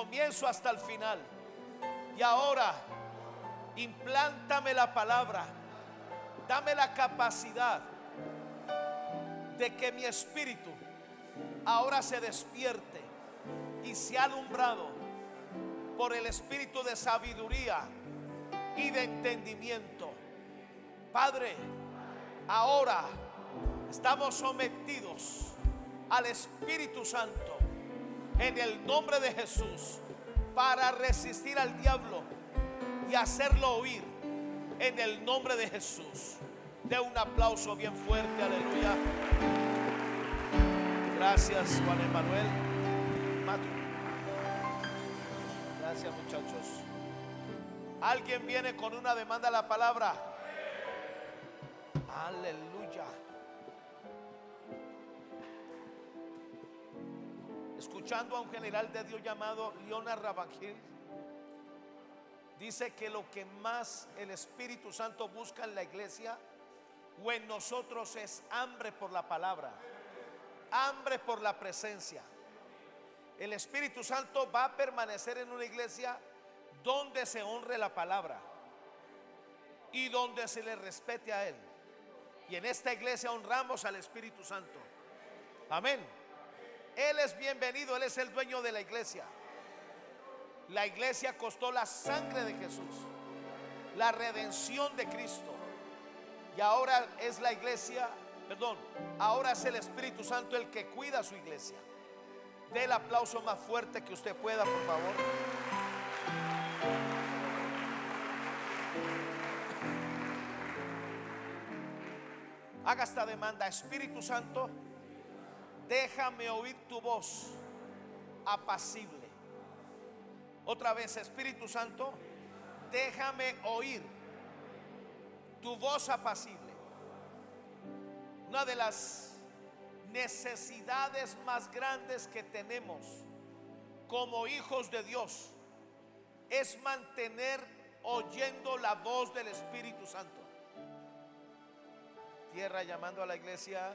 comienzo hasta el final. Y ahora, implántame la palabra. Dame la capacidad de que mi espíritu ahora se despierte y sea alumbrado por el espíritu de sabiduría y de entendimiento. Padre, ahora estamos sometidos al Espíritu Santo en el nombre de Jesús para resistir al diablo y hacerlo huir en el nombre de Jesús. De un aplauso bien fuerte, aleluya. Gracias, Juan Emanuel. Gracias, muchachos. ¿Alguien viene con una demanda a la palabra? Aleluya. Escuchando a un general de Dios llamado Leonard Ravenhill, dice que lo que más el Espíritu Santo busca en la iglesia o en nosotros es hambre por la palabra, hambre por la presencia. El Espíritu Santo va a permanecer en una iglesia donde se honre la palabra y donde se le respete a Él. Y en esta iglesia honramos al Espíritu Santo. Amén. Él es bienvenido, Él es el dueño de la iglesia. La iglesia costó la sangre de Jesús, la redención de Cristo. Y ahora es la iglesia, ahora es el Espíritu Santo el que cuida a su iglesia. Dé el aplauso más fuerte que usted pueda, por favor. Haga esta demanda: Espíritu Santo, déjame oír tu voz apacible. Otra vez, Espíritu Santo, déjame oír tu voz apacible. Una de las necesidades más grandes que tenemos como hijos de Dios es mantener oyendo la voz del Espíritu Santo. Tierra llamando a la iglesia,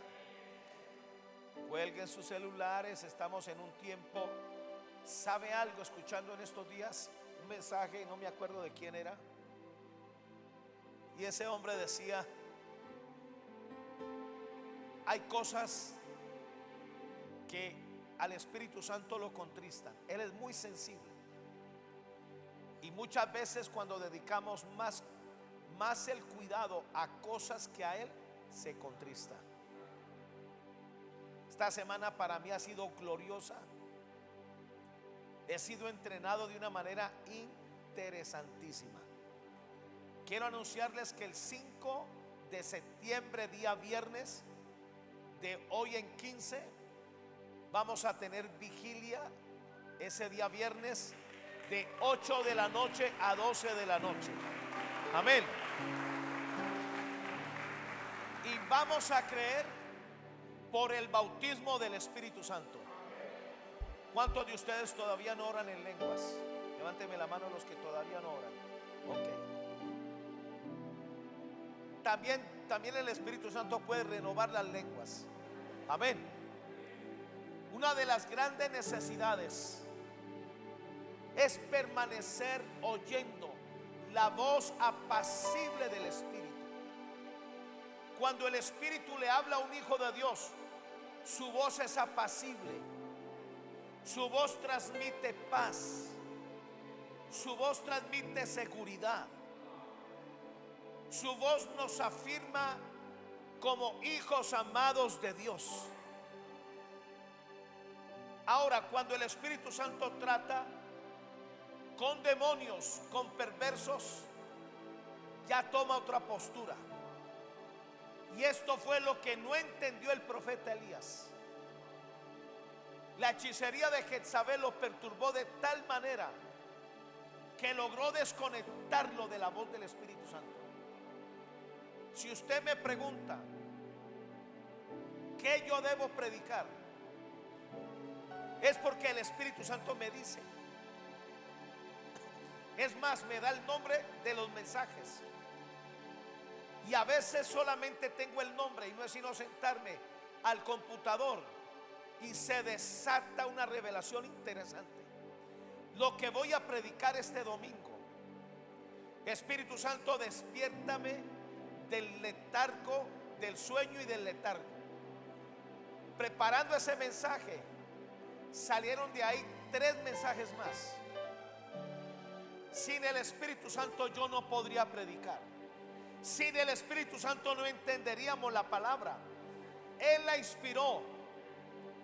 cuelguen sus celulares, estamos en un tiempo. ¿Sabe algo? Escuchando en estos días un mensaje, no me acuerdo de quién era, y ese hombre decía: hay cosas que al Espíritu Santo lo contristan. Él es muy sensible, y muchas veces cuando dedicamos más el cuidado a cosas que a Él, se contrista. Esta semana para mí ha sido gloriosa. He sido entrenado de una manera interesantísima. Quiero anunciarles que el 5 de septiembre, día viernes, de hoy en 15, vamos a tener vigilia ese día viernes de 8 de la noche a 12 de la noche. Amén. Y vamos a creer por el bautismo del Espíritu Santo. ¿Cuántos de ustedes todavía no oran en lenguas? Levánteme la mano los que todavía no oran. Ok. También el Espíritu Santo puede renovar las lenguas. Amén. Una de las grandes necesidades es permanecer oyendo la voz apacible del Espíritu. Cuando el Espíritu le habla a un hijo de Dios, su voz es apacible, su voz transmite paz, su voz transmite seguridad, su voz nos afirma como hijos amados de Dios. Ahora, cuando el Espíritu Santo trata con demonios, con perversos, ya toma otra postura. Y esto fue lo que no entendió el profeta Elías. La hechicería de Jezabel lo perturbó de tal manera que logró desconectarlo de la voz del Espíritu Santo. Si usted me pregunta ¿qué yo debo predicar? Es porque el Espíritu Santo me dice. Es más, me da el nombre de los mensajes. Y a veces solamente tengo el nombre y no es sino sentarme al computador y se desata una revelación interesante. lo que voy a predicar este domingo. Espíritu Santo, despiértame del letargo, del sueño y del letargo. Preparando ese mensaje, salieron de ahí 3 mensajes más. Sin el Espíritu Santo yo no podría predicar. Sin el Espíritu Santo no entenderíamos la palabra. Él la inspiró.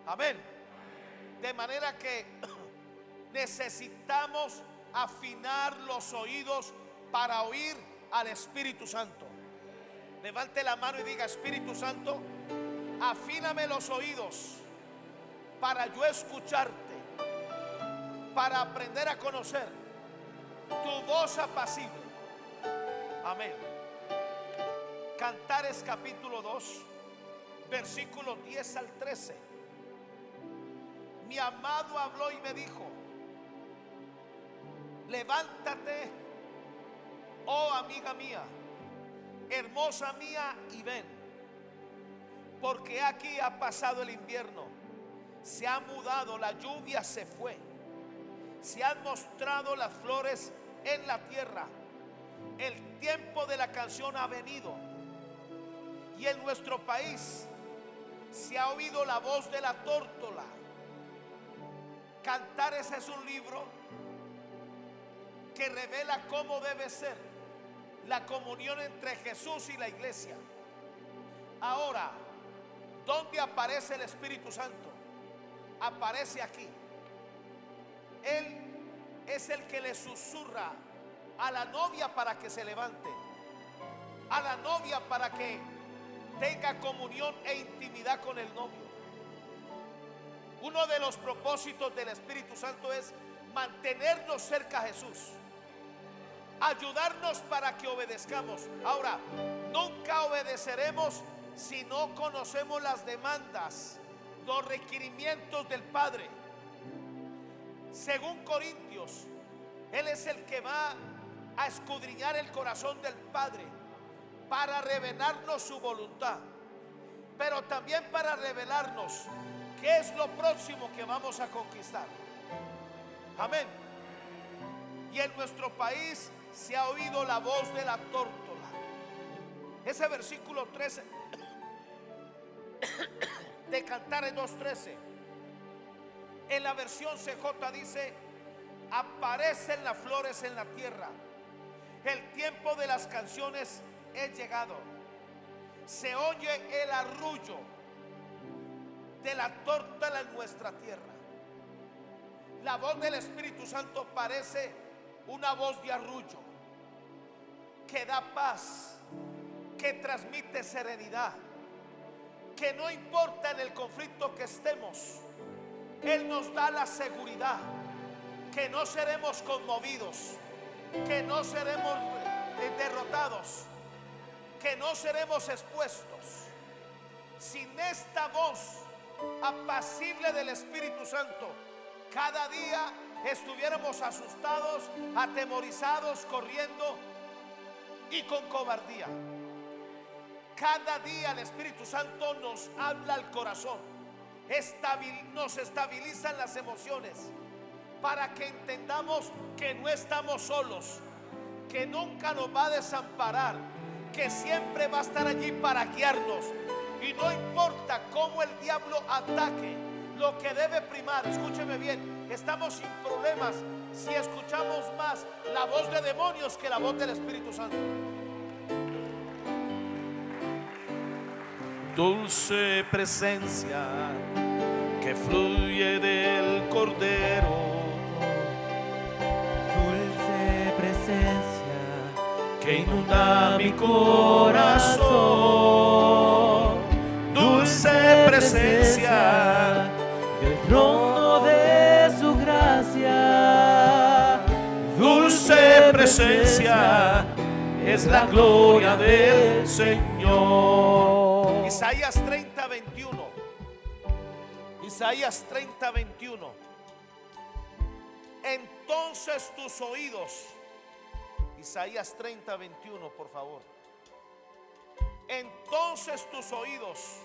Amén. De manera que necesitamos afinar los oídos para oír al Espíritu Santo. Levante la mano y diga: Espíritu Santo, afíname los oídos para yo escucharte, para aprender a conocer tu voz apacible. Amén. Cantares capítulo 2, versículos 10 al 13. Mi amado habló y me dijo: levántate, oh amiga mía, hermosa mía, y ven, porque aquí ha pasado el invierno, se ha mudado, la lluvia se fue, se han mostrado las flores en la tierra, el tiempo de la canción ha venido, y en nuestro país se ha oído la voz de la tórtola. Cantares es un libro que revela cómo debe ser la comunión entre Jesús y la iglesia. Ahora, ¿dónde aparece el Espíritu Santo? Aparece aquí. Él es el que le susurra a la novia para que se levante, a la novia para que tenga comunión e intimidad con el novio. Uno de los propósitos del Espíritu Santo es mantenernos cerca a Jesús, ayudarnos para que obedezcamos. Ahora, nunca obedeceremos si no conocemos las demandas, los requerimientos del Padre. Según Corintios, Él es el que va a escudriñar el corazón del Padre para revelarnos su voluntad, pero también para revelarnos qué es lo próximo que vamos a conquistar. Amén. Y en nuestro país se ha oído la voz de la tórtola. Ese versículo 13 de Cantares 2:13, en la versión CJ dice: aparecen las flores en la tierra, el tiempo de las canciones es llegado, se oye el arrullo de la tórtola en nuestra tierra. La voz del Espíritu Santo parece una voz de arrullo que da paz, que transmite serenidad, que no importa en el conflicto que estemos, Él nos da la seguridad que no seremos conmovidos, que no seremos derrotados, que no seremos expuestos. Sin esta voz apacible del Espíritu Santo, cada día estuviéramos asustados, atemorizados, corriendo y con cobardía. Cada día el Espíritu Santo nos habla al corazón, nos estabilizan las emociones, para que entendamos que no estamos solos, que nunca nos va a desamparar, que siempre va a estar allí para guiarnos. Y no importa cómo el diablo ataque, lo que debe primar, escúcheme bien, estamos sin problemas si escuchamos más la voz de demonios que la voz del Espíritu Santo. Dulce presencia que fluye del Cordero, dulce presencia que inunda mi corazón, dulce presencia del trono de su gracia, dulce presencia es la gloria del Señor. Isaías 30:21. Isaías 30:21. Entonces tus oídos, Isaías 30:21, por favor. Entonces tus oídos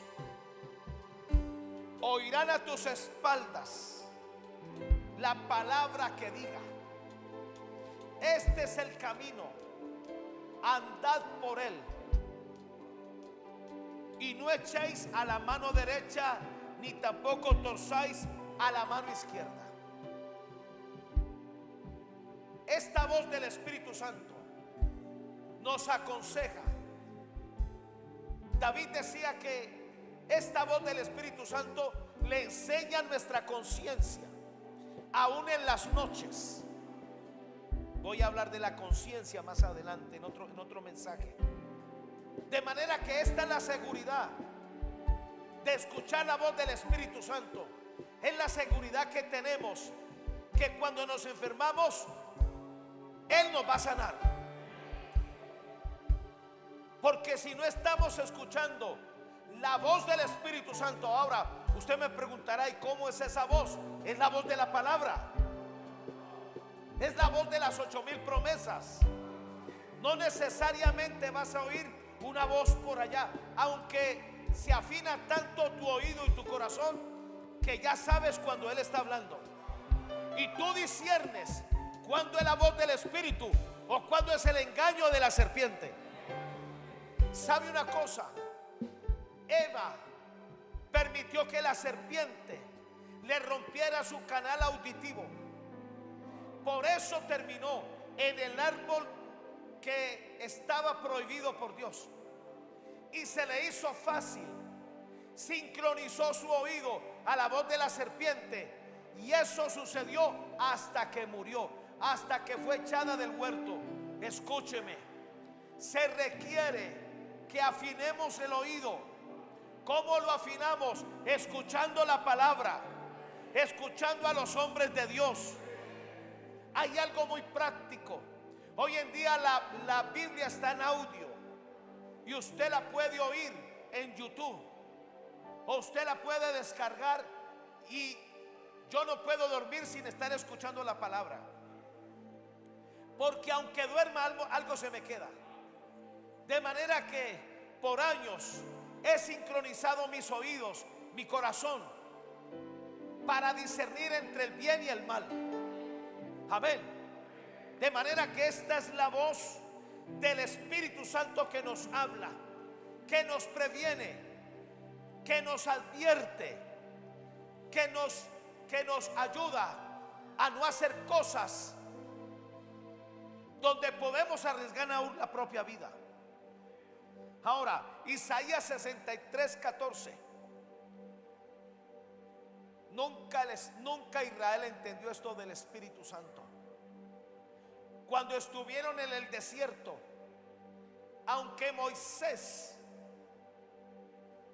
oirán a tus espaldas la palabra que diga: este es el camino, andad por él, y no echéis a la mano derecha, ni tampoco torzáis a la mano izquierda. Esta voz del Espíritu Santo nos aconseja. David decía que esta voz del Espíritu Santo le enseña nuestra conciencia, aún en las noches. Voy a hablar de la conciencia más adelante en otro mensaje. De manera que esta es la seguridad de escuchar la voz del Espíritu Santo. Es la seguridad que tenemos, que cuando nos enfermamos, Él nos va a sanar. Porque si no estamos escuchando la voz del Espíritu Santo, ahora usted me preguntará: ¿y cómo es esa voz? Es la voz de la palabra. Es la voz de las 8,000 promesas. No necesariamente vas a oír una voz por allá, aunque se afina tanto tu oído y tu corazón que ya sabes cuando Él está hablando. Y tú disciernes cuando es la voz del Espíritu o cuando es el engaño de la serpiente. ¿Sabe una cosa? Eva permitió que la serpiente le rompiera su canal auditivo. Por eso terminó en el árbol que estaba prohibido por Dios. Y se le hizo fácil. Sincronizó su oído a la voz de la serpiente. Y eso sucedió hasta que murió, hasta que fue echada del huerto. Escúcheme, se requiere que afinemos el oído. ¿Cómo lo afinamos? Escuchando la palabra, escuchando a los hombres de Dios. Hay algo muy práctico. Hoy en día la Biblia está en audio y usted la puede oír en YouTube, o usted la puede descargar, y yo no puedo dormir sin estar escuchando la palabra, porque aunque duerma algo se me queda. De manera que por años he sincronizado mis oídos, mi corazón, para discernir entre el bien y el mal. Amén. De manera que esta es la voz del Espíritu Santo que nos habla, que nos previene, que nos advierte, que nos ayuda a no hacer cosas donde podemos arriesgar aún la propia vida. Ahora, Isaías 63:14. Nunca Israel entendió esto del Espíritu Santo. Cuando estuvieron en el desierto, aunque Moisés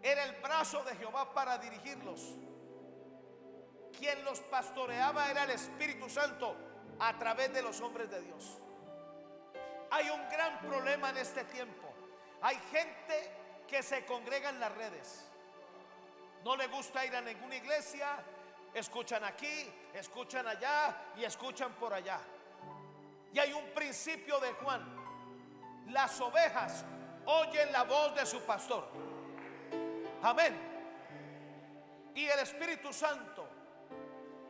era el brazo de Jehová para dirigirlos, quien los pastoreaba era el Espíritu Santo a través de los hombres de Dios. Hay un gran problema en este tiempo. Hay gente que se congrega en las redes, no le gusta ir a ninguna iglesia, escuchan aquí, escuchan allá y escuchan por allá. Y hay un principio de Juan: las ovejas oyen la voz de su pastor. Amén. Y el Espíritu Santo,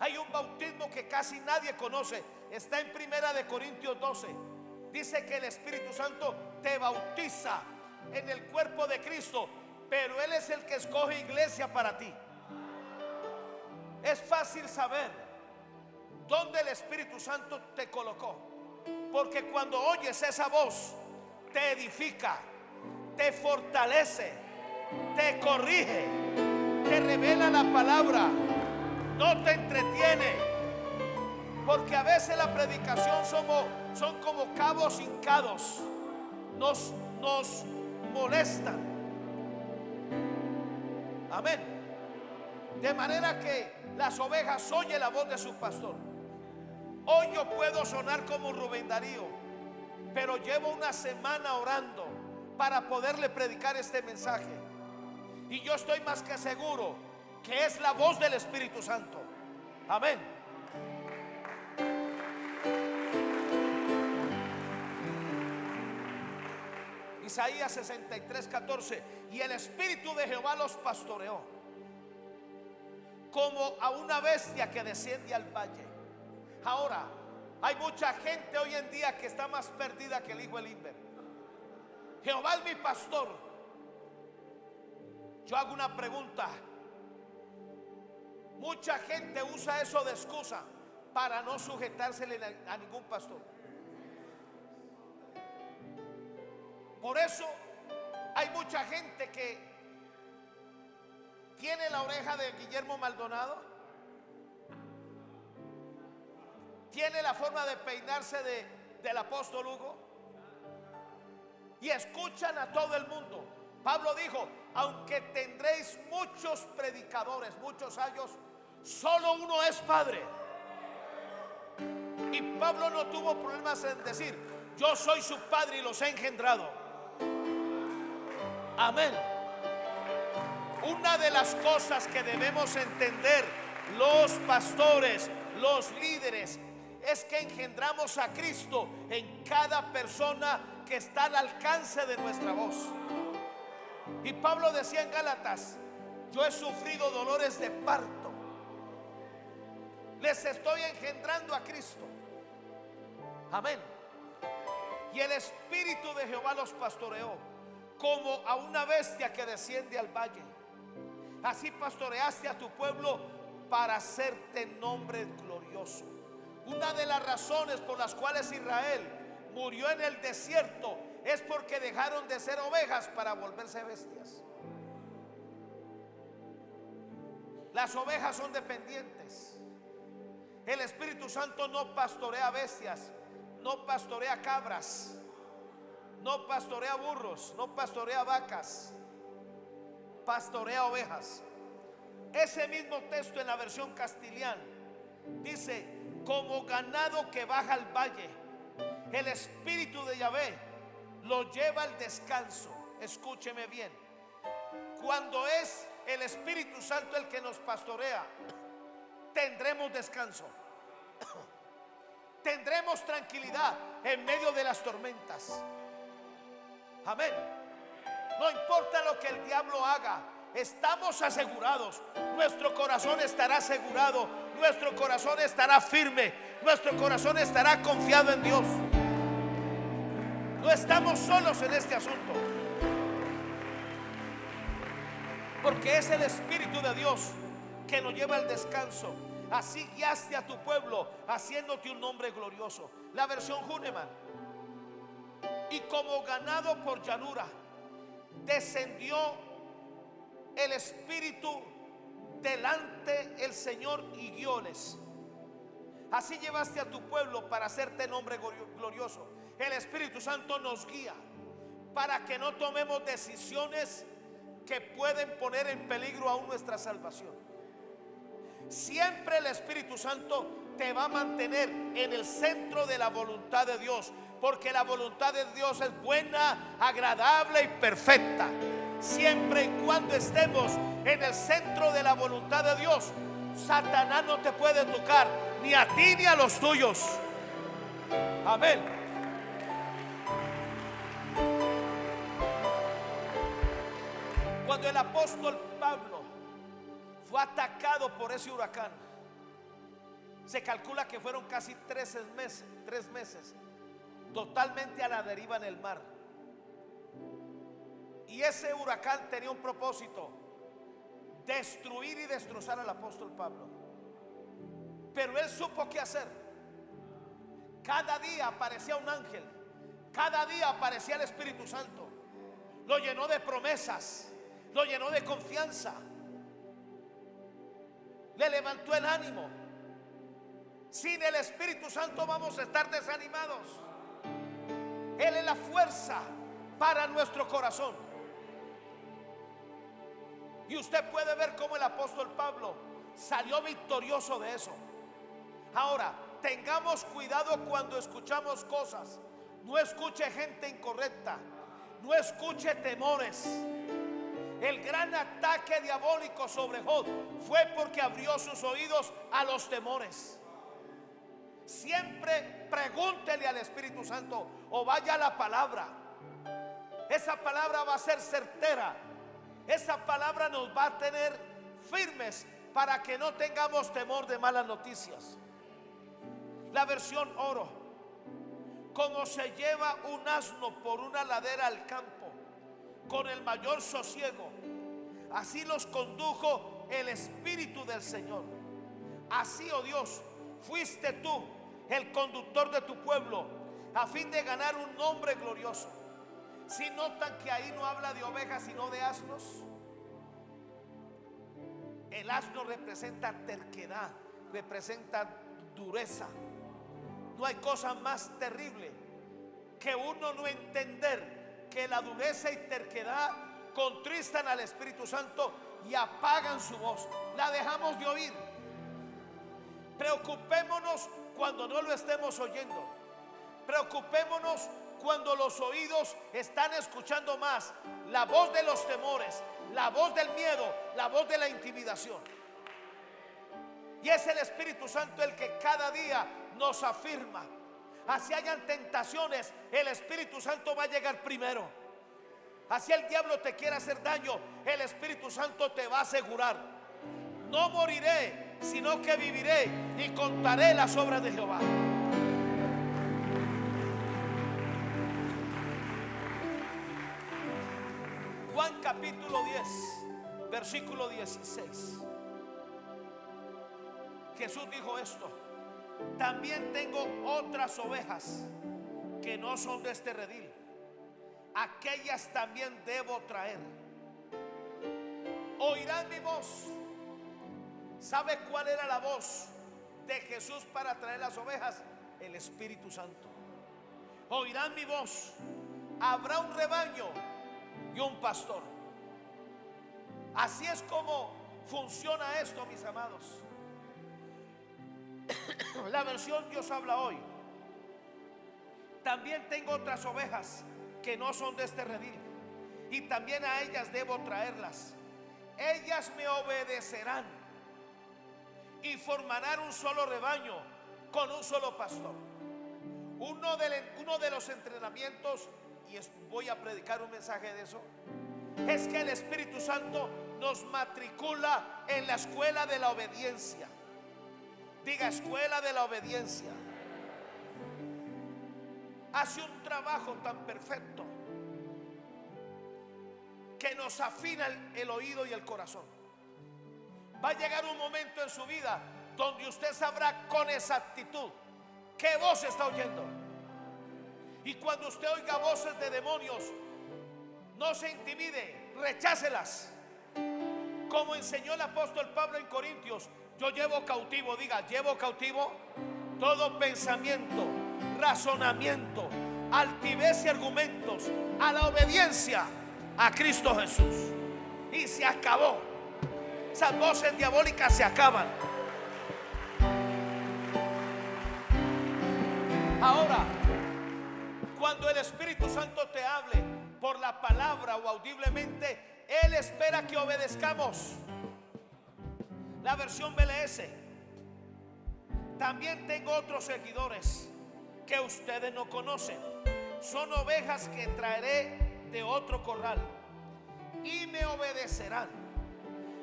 hay un bautismo que casi nadie conoce. Está en 1 Corintios 12. Dice que el Espíritu Santo te bautiza en el cuerpo de Cristo, pero Él es el que escoge iglesia para ti. Es fácil saber dónde el Espíritu Santo te colocó, porque cuando oyes esa voz, te edifica, te fortalece, te corrige, te revela la palabra, no te entretiene. Porque a veces la predicación son como cabos hincados, nos molestan. Amén. De manera que las ovejas oyen la voz de su pastor. Hoy yo puedo sonar como Rubén Darío, pero llevo una semana orando para poderle predicar este mensaje, y yo estoy más que seguro que es la voz del Espíritu Santo. Amén. Isaías 63:14. Y el Espíritu de Jehová los pastoreó como a una bestia que desciende al valle. Ahora, hay mucha gente hoy en día que está más perdida que el hijo del Inver. Jehová es mi pastor. Yo hago una pregunta. Mucha gente usa eso de excusa para no sujetársele a ningún pastor. Por eso hay mucha gente que tiene la oreja de Guillermo Maldonado, tiene la forma de peinarse del apóstol Hugo, y escuchan a todo el mundo. Pablo dijo: aunque tendréis muchos predicadores, muchos años, solo uno es Padre. Y Pablo no tuvo problemas en decir: yo soy su padre y los he engendrado. Amén. Una de las cosas que debemos entender los pastores, los líderes, es que engendramos a Cristo en cada persona que está al alcance de nuestra voz. Y Pablo decía en Gálatas: yo he sufrido dolores de parto, les estoy engendrando a Cristo. Amén. Y el Espíritu de Jehová los pastoreó como a una bestia que desciende al valle. Así pastoreaste a tu pueblo para hacerte nombre glorioso. Una de las razones por las cuales Israel murió en el desierto es porque dejaron de ser ovejas para volverse bestias. Las ovejas son dependientes. El Espíritu Santo no pastorea bestias, no pastorea cabras, no pastorea burros, no pastorea vacas, pastorea ovejas. Ese mismo texto en la versión castellana dice: como ganado que baja al valle, el Espíritu de Yahvé lo lleva al descanso. Escúcheme bien: cuando es el Espíritu Santo el que nos pastorea, tendremos descanso. Tendremos tranquilidad en medio de las tormentas. Amén. No importa lo que el diablo haga, estamos asegurados. Nuestro corazón estará asegurado, nuestro corazón estará firme, nuestro corazón estará confiado en Dios. No estamos solos en este asunto, porque es el Espíritu de Dios que nos lleva al descanso. Así guiaste a tu pueblo, haciéndote un nombre glorioso. La versión Hünemann: y como ganado por llanura, descendió el Espíritu delante el Señor y guióles. Así llevaste a tu pueblo para hacerte nombre glorioso. El Espíritu Santo nos guía para que no tomemos decisiones que pueden poner en peligro aún nuestra salvación. Siempre el Espíritu Santo te va a mantener en el centro de la voluntad de Dios, porque la voluntad de Dios es buena, agradable y perfecta. Siempre y cuando estemos en el centro de la voluntad de Dios, Satanás no te puede tocar, ni a ti ni a los tuyos. Amén. Cuando el apóstol Pablo fue atacado por ese huracán, se calcula que fueron casi 3 meses totalmente a la deriva en el mar. Y ese huracán tenía un propósito: destruir y destrozar al apóstol Pablo. Pero él supo qué hacer. Cada día aparecía un ángel, cada día aparecía el Espíritu Santo. Lo llenó de promesas, lo llenó de confianza, le levantó el ánimo. Sin el Espíritu Santo vamos a estar desanimados. Él es la fuerza para nuestro corazón. Y usted puede ver cómo el apóstol Pablo salió victorioso de eso. Ahora, tengamos cuidado cuando escuchamos cosas. No escuche gente incorrecta, no escuche temores. El gran ataque diabólico sobre Job fue porque abrió sus oídos a los temores. Siempre pregúntele al Espíritu Santo o vaya a la palabra. Esa palabra va a ser certera. Esa palabra nos va a tener firmes para que no tengamos temor de malas noticias. La versión oro: como se lleva un asno por una ladera al campo con el mayor sosiego, así los condujo el Espíritu del Señor. Así, oh Dios, fuiste tú el conductor de tu pueblo a fin de ganar un nombre glorioso. Si notan que ahí no habla de ovejas sino de asnos. El asno representa terquedad, representa dureza. No hay cosa más terrible que uno no entender que la dureza y terquedad contristan al Espíritu Santo y apagan su voz. La dejamos de oír. Preocupémonos cuando no lo estemos oyendo. Preocupémonos cuando los oídos están escuchando más la voz de los temores, la voz del miedo, la voz de la intimidación. Y es el Espíritu Santo el que cada día nos afirma. Así hayan tentaciones, el Espíritu Santo va a llegar primero. Así el diablo te quiera hacer daño, el Espíritu Santo te va a asegurar: no moriré, sino que viviré y contaré las obras de Jehová. Juan capítulo 10, versículo 16. Jesús dijo esto: también tengo otras ovejas que no son de este redil, aquellas también debo traer. Oirán mi voz. ¿Sabe cuál era la voz de Jesús para traer las ovejas? El Espíritu Santo. Oirán mi voz. Habrá un rebaño y un pastor. Así es como funciona esto, mis amados. La versión Dios habla hoy: también tengo otras ovejas que no son de este redil, y también a ellas debo traerlas. Ellas me obedecerán y formarán un solo rebaño con un solo pastor. Uno de los entrenamientos, y voy a predicar un mensaje de eso, es que el Espíritu Santo nos matricula en la escuela de la obediencia. Diga: escuela de la obediencia. Hace un trabajo tan perfecto que nos afina el oído y el corazón. Va a llegar un momento en su vida donde usted sabrá con exactitud qué voz está oyendo. Y cuando usted oiga voces de demonios, no se intimide, rechácelas. Como enseñó el apóstol Pablo en Corintios: yo llevo cautivo, diga, llevo cautivo todo pensamiento, razonamiento, altivez y argumentos a la obediencia a Cristo Jesús. Y se acabó. Esas voces diabólicas se acaban. Ahora, cuando el Espíritu Santo te hable por la palabra o audiblemente, Él espera que obedezcamos. La versión BLS: también tengo otros seguidores que ustedes no conocen. Son ovejas que traeré de otro corral y me obedecerán.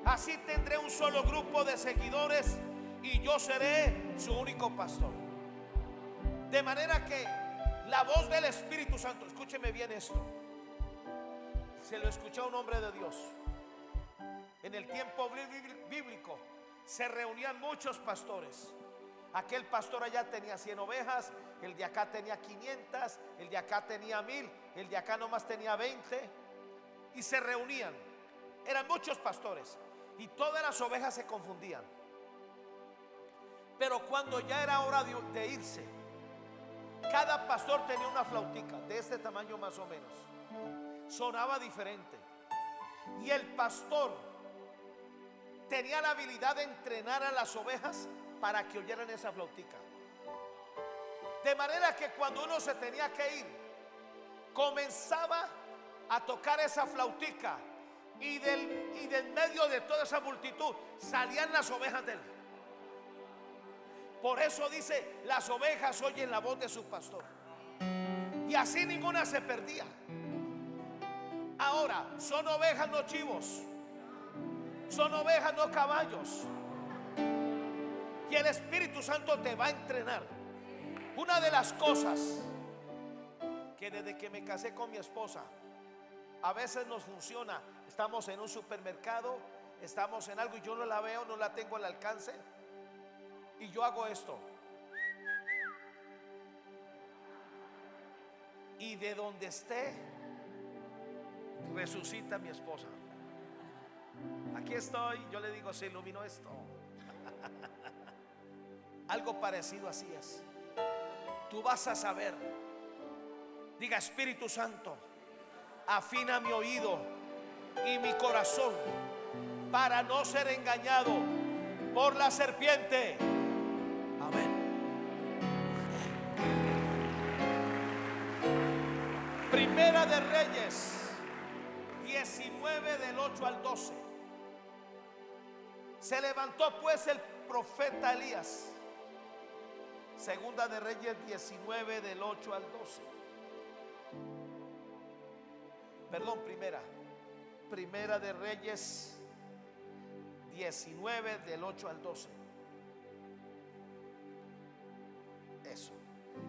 Así tendré un solo grupo de seguidores y yo seré su único pastor. De manera que la voz del Espíritu Santo, escúcheme bien esto, se lo escuchó a un hombre de Dios. En el tiempo bíblico se reunían muchos pastores. Aquel pastor allá tenía 100 ovejas, el de acá tenía 500, el de acá tenía 1000, el de acá nomás tenía 20. Y se reunían. Eran muchos pastores y todas las ovejas se confundían. Pero cuando ya era hora de irse, cada pastor tenía una flautica de este tamaño más o menos. Sonaba diferente. Y el pastor tenía la habilidad de entrenar a las ovejas para que oyeran esa flautica. De manera que cuando uno se tenía que ir, comenzaba a tocar esa flautica y del medio de toda esa multitud salían las ovejas de él. Por eso dice: las ovejas oyen la voz de su pastor. Y así ninguna se perdía. Ahora, son ovejas, no chivos. Son ovejas, no caballos. Y el Espíritu Santo te va a entrenar. Una de las cosas que desde que me casé con mi esposa a veces nos funciona: estamos en un supermercado, estamos en algo y yo no la veo, no la tengo al alcance, y yo hago esto, y de donde esté resucita mi esposa. Aquí estoy, yo le digo, se iluminó esto. Algo parecido así es. Tú vas a saber. Diga: Espíritu Santo, afina mi oído y mi corazón para no ser engañado por la serpiente. Amén. Primera de Reyes 19 del 8 al 12. Se levantó pues el profeta Elías. Segunda de Reyes 19 del 8 al 12. Perdón, Primera de Reyes 19 del 8 al 12. Eso.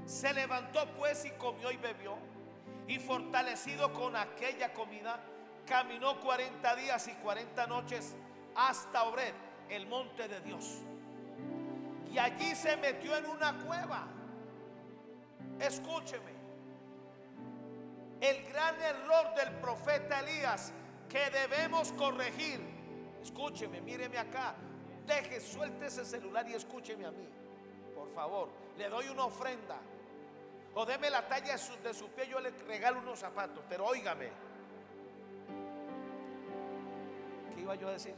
Se levantó pues y comió y bebió, y fortalecido con aquella comida, caminó 40 días y 40 noches hasta Horeb, el monte de Dios. Y allí se metió en una cueva. Escúcheme, el gran error del profeta Elías que debemos corregir. Escúcheme, míreme acá, suelte ese celular y escúcheme a mí, por favor. Le doy una ofrenda o deme la talla de su pie, yo le regalo unos zapatos, pero óigame. ¿Qué iba yo a decir?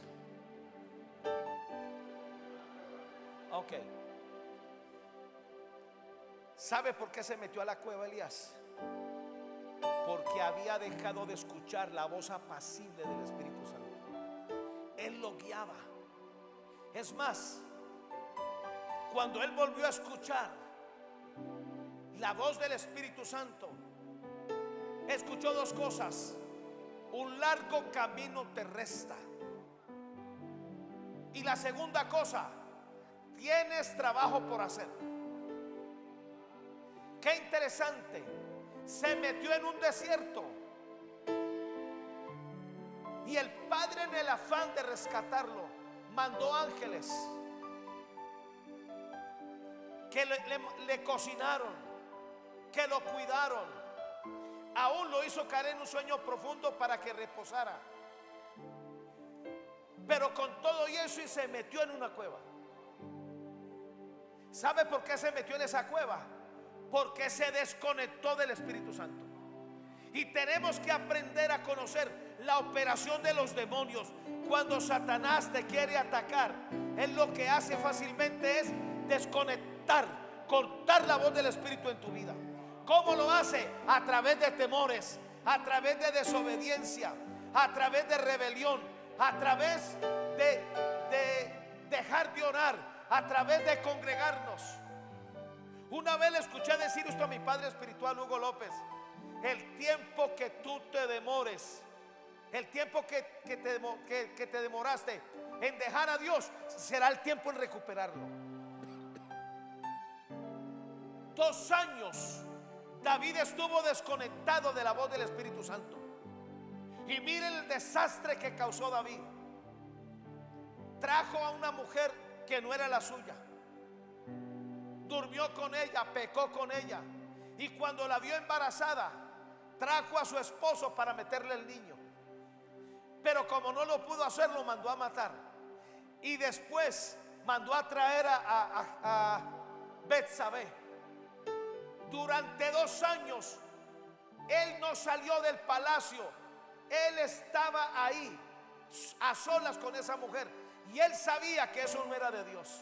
Ok. ¿Sabe por qué se metió a la cueva Elías? Porque había dejado de escuchar la voz apacible del Espíritu Santo. Él lo guiaba. Es más, cuando él volvió a escuchar la voz del Espíritu Santo, escuchó dos cosas: un largo camino te resta, y la segunda cosa: tienes trabajo por hacer. Qué interesante. Se metió en un desierto y el Padre, en el afán de rescatarlo, mandó ángeles que le cocinaron, que lo cuidaron. Aún lo hizo caer en un sueño profundo para que reposara. Pero con todo y eso, y se metió en una cueva. ¿Sabe por qué se metió en esa cueva? Porque se desconectó del Espíritu Santo. Y tenemos que aprender a conocer la operación de los demonios. Cuando Satanás te quiere atacar, él lo que hace fácilmente es desconectar, cortar la voz del Espíritu en tu vida. ¿Cómo lo hace? A través de temores, a través de desobediencia, a través de rebelión, a través de dejar de orar, a través de congregarnos. Una vez le escuché decir esto a mi padre espiritual, Hugo López: el tiempo que tú te demores, el tiempo que te demoraste en dejar a Dios, será el tiempo en recuperarlo. 2 años David estuvo desconectado de la voz del Espíritu Santo. Y miren el desastre que causó David. Trajo a una mujer que no era la suya, durmió con ella, pecó con ella, y cuando la vio embarazada, trajo a su esposo para meterle el niño. Pero como no lo pudo hacer, lo mandó a matar. Y después mandó a traer a Betsabé. Durante 2 años él no salió del palacio. Él estaba ahí a solas con esa mujer, y él sabía que eso no era de Dios.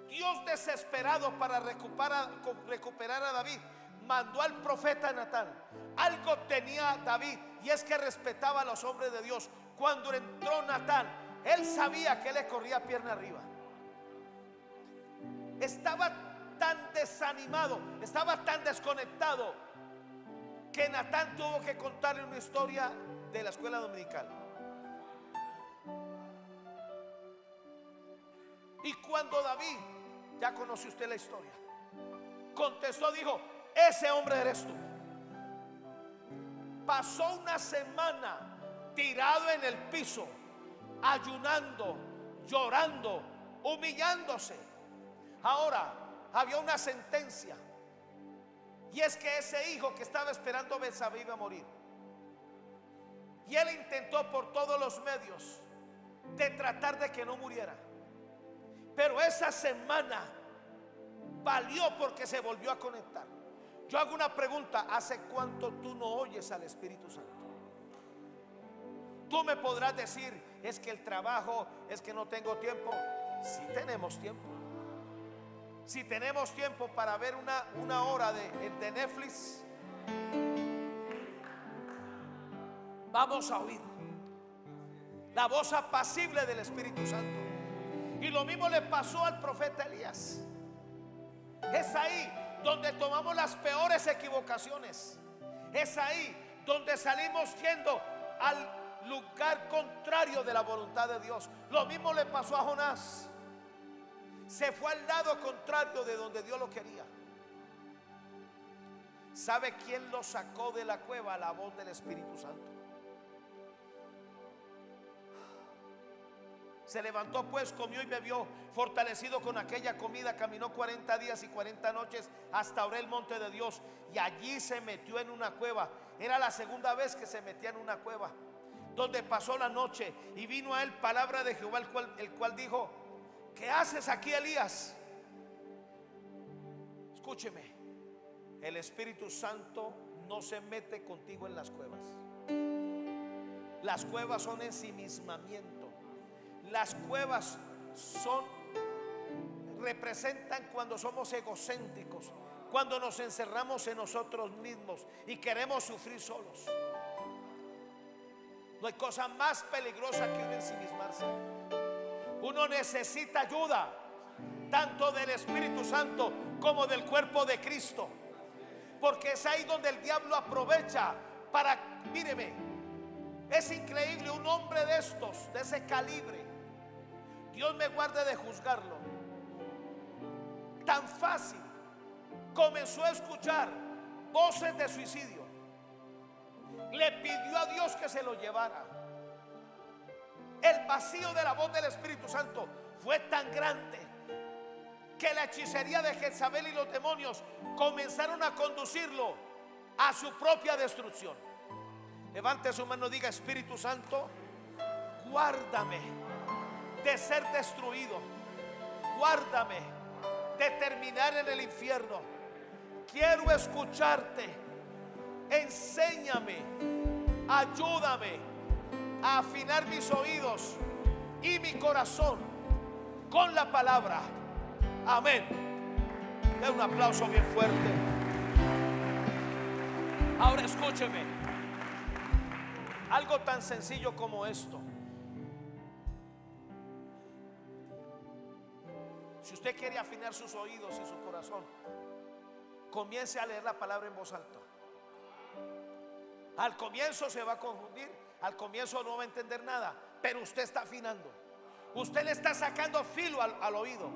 Dios, desesperado para recuperar a David, mandó al profeta Natán. Algo tenía David, y es que respetaba a los hombres de Dios. Cuando entró Natán, él sabía que le corría pierna arriba. Estaba tan desanimado, estaba tan desconectado, que Natán tuvo que contarle una historia de la escuela dominical. Y cuando David Ya conoce usted la historia. Contestó, dijo: ese hombre eres tú. Pasó una semana tirado en el piso, ayunando, llorando, humillándose. Ahora, había una sentencia, y es que ese hijo que estaba esperando a Betsabé iba a morir. Y él intentó por todos los medios de tratar de que no muriera. Pero esa semana valió porque se volvió a conectar. Yo hago una pregunta: ¿hace cuánto tú no oyes al Espíritu Santo? Tú me podrás decir: es que el trabajo, es que no tengo tiempo. Sí tenemos tiempo. Si tenemos tiempo para ver una hora de Netflix, vamos a oír la voz apacible del Espíritu Santo. Y lo mismo le pasó al profeta Elías. Es ahí donde tomamos las peores equivocaciones. Es ahí donde salimos yendo al lugar contrario de la voluntad de Dios. Lo mismo le pasó a Jonás. Se fue al lado contrario de donde Dios lo quería. ¿Sabe quién lo sacó de la cueva? La voz del Espíritu Santo. Se levantó pues, comió y bebió, fortalecido con aquella comida, caminó 40 días y 40 noches hasta Oré, el monte de Dios, y allí se metió en una cueva. Era la segunda vez que se metía en una cueva, donde pasó la noche. Y vino a él palabra de Jehová, el cual dijo: ¿qué haces aquí, Elías? Escúcheme, el Espíritu Santo no se mete contigo en las cuevas. Las cuevas son ensimismamiento. Las cuevas representan cuando somos egocéntricos, cuando nos encerramos en nosotros mismos y queremos sufrir solos. No hay cosa más peligrosa que uno ensimismarse. Uno necesita ayuda, tanto del Espíritu Santo como del cuerpo de Cristo, porque es ahí donde el diablo aprovecha para, míreme, es increíble, un hombre de estos, de ese calibre, Dios me guarde de juzgarlo, tan fácil comenzó a escuchar voces de suicidio. Le pidió a Dios que se lo llevara. El vacío de la voz del Espíritu Santo fue tan grande que la hechicería de Jezabel y los demonios comenzaron a conducirlo a su propia destrucción. Levante su mano y diga: Espíritu Santo, guárdame de ser destruido, guárdame de terminar en el infierno. Quiero escucharte, enséñame, ayúdame a afinar mis oídos y mi corazón con la palabra. Amén. Den un aplauso bien fuerte. Ahora escúcheme, algo tan sencillo como esto. Si usted quiere afinar sus oídos y su corazón, comience a leer la palabra en voz alta. Al comienzo se va a confundir, al comienzo no va a entender nada, pero usted está afinando. Usted le está sacando filo al oído,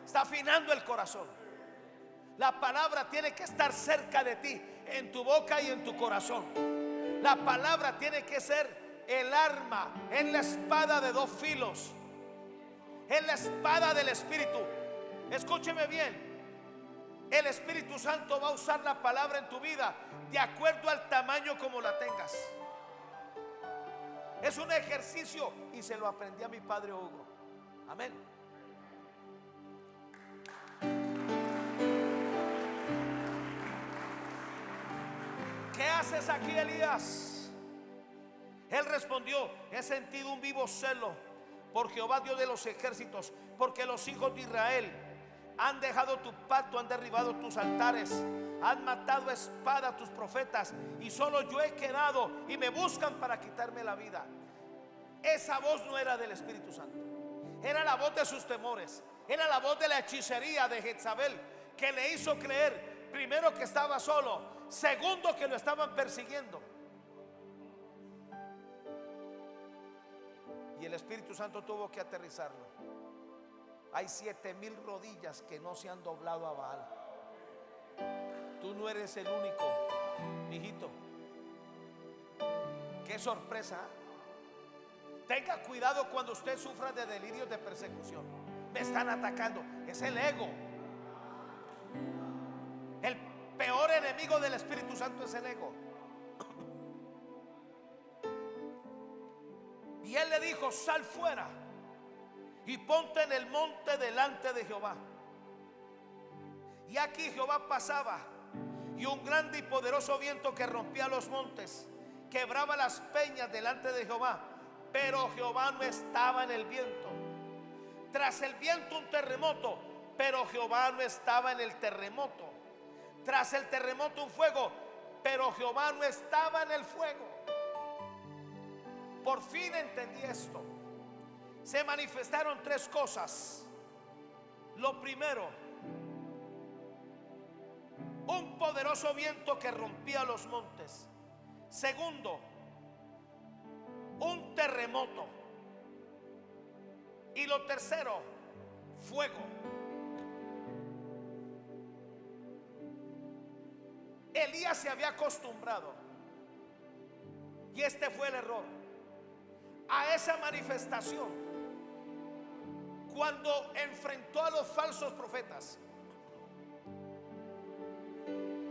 está afinando el corazón. La palabra tiene que estar cerca de ti, en tu boca y en tu corazón. La palabra tiene que ser el arma, es la espada de dos filos, es la espada del Espíritu. Escúcheme bien, el Espíritu Santo va a usar la palabra en tu vida de acuerdo al tamaño como la tengas. Es un ejercicio y se lo aprendí a mi padre Hugo. Amén. ¿Qué haces aquí, Elías? Él respondió: he sentido un vivo celo por Jehová Dios de los ejércitos, porque los hijos de Israel han dejado tu pacto, han derribado tus altares, han matado a espada a tus profetas, y solo yo he quedado y me buscan para quitarme la vida. Esa voz no era del Espíritu Santo, era la voz de sus temores, era la voz de la hechicería de Jezabel, que le hizo creer, primero, que estaba solo, segundo, que lo estaban persiguiendo. Y el Espíritu Santo tuvo que aterrizarlo. Hay 7,000 rodillas que no se han doblado a Baal. Tú no eres el único, mijito. Qué sorpresa. Tenga cuidado cuando usted sufra de delirios de persecución. Me están atacando. Es el ego. El peor enemigo del Espíritu Santo es el ego. Y él le dijo: sal fuera y ponte en el monte delante de Jehová. Y aquí Jehová pasaba, y un grande y poderoso viento que rompía los montes quebraba las peñas delante de Jehová, pero Jehová no estaba en el viento. Tras el viento un terremoto, pero Jehová no estaba en el terremoto. Tras el terremoto un fuego, pero Jehová no estaba en el fuego. Por fin entendí esto. Se manifestaron tres cosas. Lo primero, un poderoso viento que rompía los montes. Segundo, un terremoto. Y lo tercero, fuego. Elías se había acostumbrado, y este fue el error, a esa manifestación cuando enfrentó a los falsos profetas.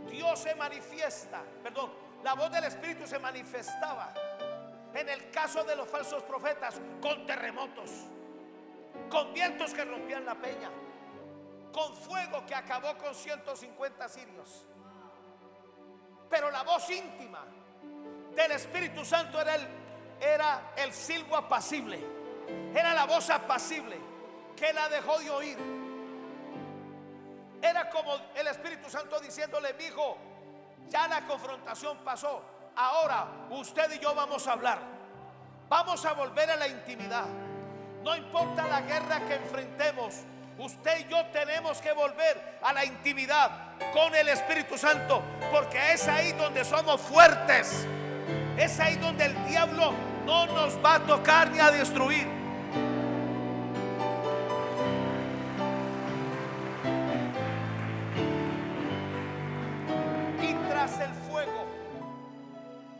Dios se manifiesta, perdón, la voz del Espíritu se manifestaba en el caso de los falsos profetas con terremotos, con vientos que rompían la peña, con fuego que acabó con 150 sirios. Pero la voz íntima del Espíritu Santo era el silbo apacible, era la voz apacible que la dejó de oír. Era como el Espíritu Santo diciéndole: mi hijo, ya la confrontación pasó, ahora usted y yo vamos a hablar, vamos a volver a la intimidad. No importa la guerra que enfrentemos, usted y yo tenemos que volver a la intimidad con el Espíritu Santo, porque es ahí donde somos fuertes, es ahí donde el diablo no nos va a tocar ni a destruir. Y tras el fuego,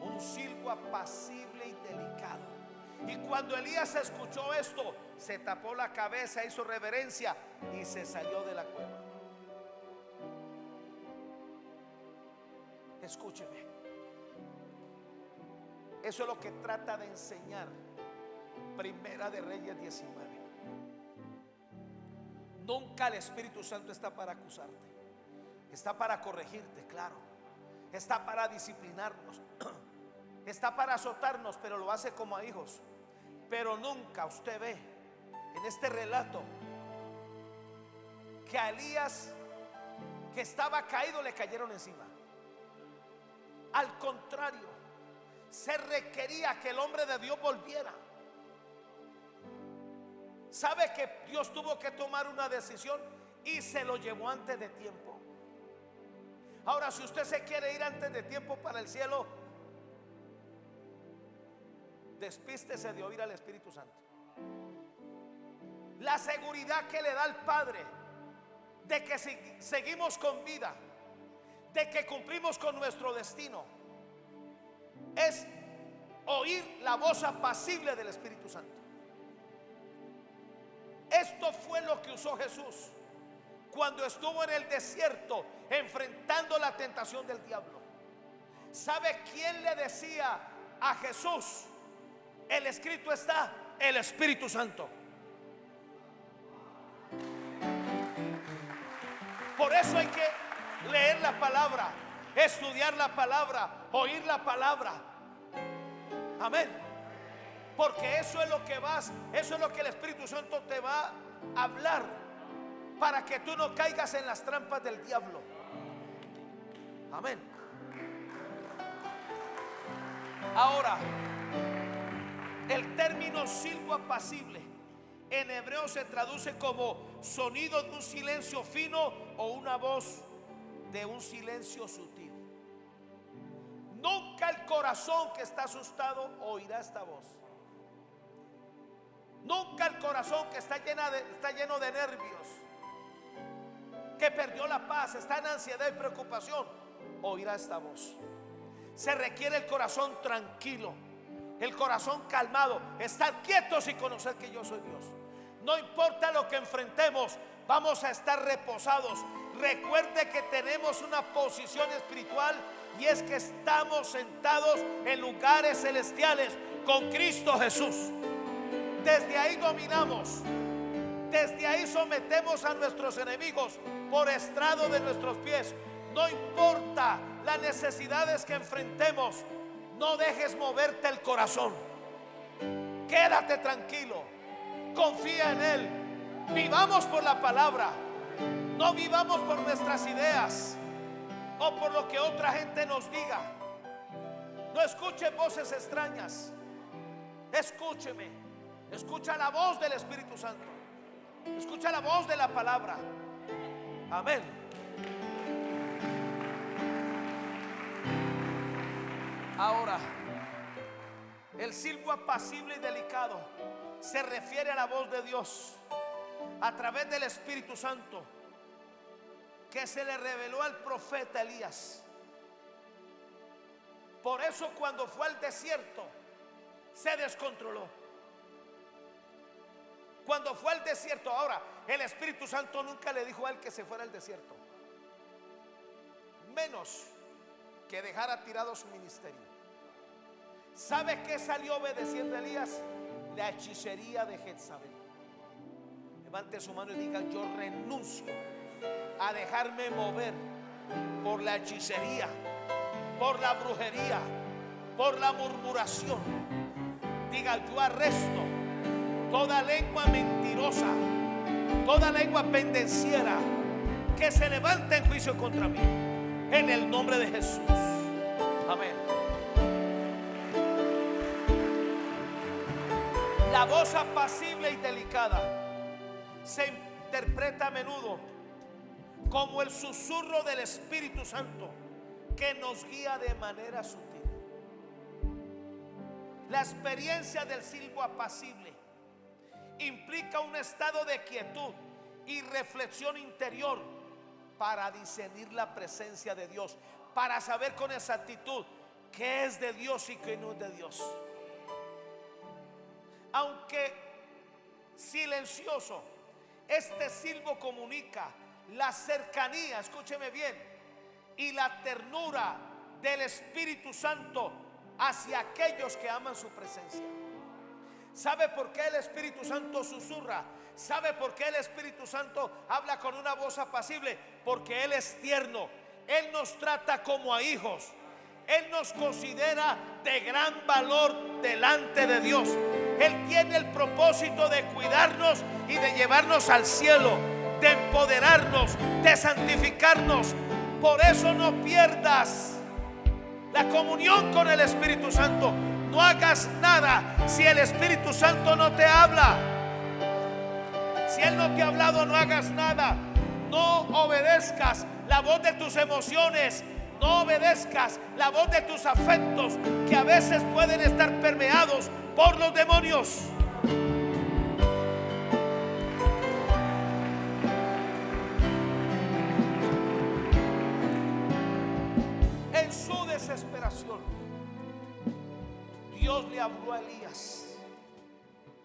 un silbo apacible y delicado. Y cuando Elías escuchó esto, se tapó la cabeza, hizo reverencia y se salió de la cueva. Escúcheme, eso es lo que trata de enseñar Primera de Reyes 19. Nunca el Espíritu Santo está para acusarte, está para corregirte, claro, está para disciplinarnos, está para azotarnos, pero lo hace como a hijos. Pero nunca usted ve en este relato que a Elías, que estaba caído, le cayeron encima. Al contrario, se requería que el hombre de Dios volviera. ¿Sabe que Dios tuvo que tomar una decisión y se lo llevó antes de tiempo? Ahora, si usted se quiere ir antes de tiempo para el cielo, despístese de oír al Espíritu Santo. La seguridad que le da al Padre de que si seguimos con vida, de que cumplimos con nuestro destino, es oír la voz apacible del Espíritu Santo. Esto fue lo que usó Jesús cuando estuvo en el desierto enfrentando la tentación del diablo. ¿Sabe quién le decía a Jesús? El escrito está: el Espíritu Santo. Por eso hay que leer la palabra, estudiar la palabra, oír la palabra. Amén. Porque eso es lo que eso es lo que el Espíritu Santo te va a hablar, para que tú no caigas en las trampas del diablo. Amén. Ahora, el término silbo apacible en hebreo se traduce como sonido de un silencio fino o una voz de un silencio sutil. Nunca el corazón que está asustado oirá esta voz. Nunca el corazón que está lleno de nervios, que perdió la paz, está en ansiedad y preocupación, oirá esta voz. Se requiere el corazón tranquilo, el corazón calmado, estar quietos y conocer que yo soy Dios. No importa lo que enfrentemos, vamos a estar reposados. Recuerde que tenemos una posición espiritual, y es que estamos sentados en lugares celestiales con Cristo Jesús. Desde ahí dominamos, desde ahí sometemos a nuestros enemigos por estrado de nuestros pies. No importa las necesidades que enfrentemos, no dejes moverte el corazón. Quédate tranquilo, confía en Él. Vivamos por la palabra, no vivamos por nuestras ideas o por lo que otra gente nos diga. No escuche voces extrañas. Escúcheme. Escucha la voz del Espíritu Santo. Escucha la voz de la palabra. Amén. Ahora, el silbo apacible y delicado se refiere a la voz de Dios a través del Espíritu Santo, que se le reveló al profeta Elías. Por eso cuando fue al desierto se descontroló. Cuando fue al desierto, ahora el Espíritu Santo nunca le dijo a él que se fuera al desierto, menos que dejara tirado su ministerio. ¿Sabe qué salió obedeciendo Elías? La hechicería de Jezabel. Levante su mano y diga: yo renuncio a dejarme mover por la hechicería, por la brujería, por la murmuración. Diga: yo arresto toda lengua mentirosa, toda lengua pendenciera que se levante en juicio contra mí, en el nombre de Jesús. Amén. La voz apacible y delicada se interpreta a menudo como el susurro del Espíritu Santo, que nos guía de manera sutil. La experiencia del silbo apacible implica un estado de quietud y reflexión interior para discernir la presencia de Dios, para saber con exactitud qué es de Dios y qué no es de Dios. Aunque silencioso, este silbo comunica la cercanía, escúcheme bien, y la ternura del Espíritu Santo hacia aquellos que aman su presencia. ¿Sabe por qué el Espíritu Santo susurra? ¿Sabe por qué el Espíritu Santo habla con una voz apacible? Porque Él es tierno. Él nos trata como a hijos. Él nos considera de gran valor delante de Dios. Él tiene el propósito de cuidarnos y de llevarnos al cielo, de empoderarnos, de santificarnos. Por eso no pierdas la comunión con el Espíritu Santo. No hagas nada si el Espíritu Santo no te habla. Si Él no te ha hablado, no hagas nada. No obedezcas la voz de tus emociones. No obedezcas la voz de tus afectos, que a veces pueden estar permeados por los demonios. En su desesperación, Dios le habló a Elías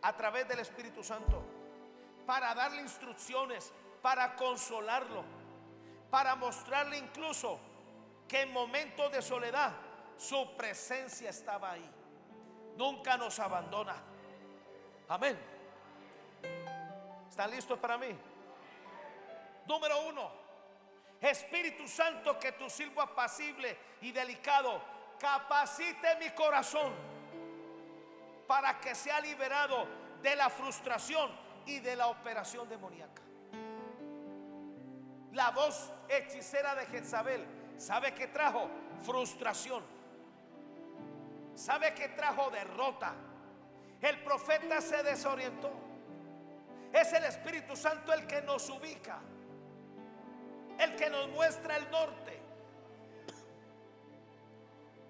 a través del Espíritu Santo para darle instrucciones, para consolarlo, para mostrarle incluso que en momentos de soledad su presencia estaba ahí. Nunca nos abandona. Amén. ¿Están listos para mí? Número 1. Espíritu Santo, que tu silbo apacible y delicado capacite mi corazón para que sea liberado de la frustración y de la operación demoníaca. La voz hechicera de Jezabel, ¿sabe qué trajo? Frustración. ¿Sabe qué trajo? Derrota. El profeta se desorientó. Es el Espíritu Santo el que nos ubica, el que nos muestra el norte,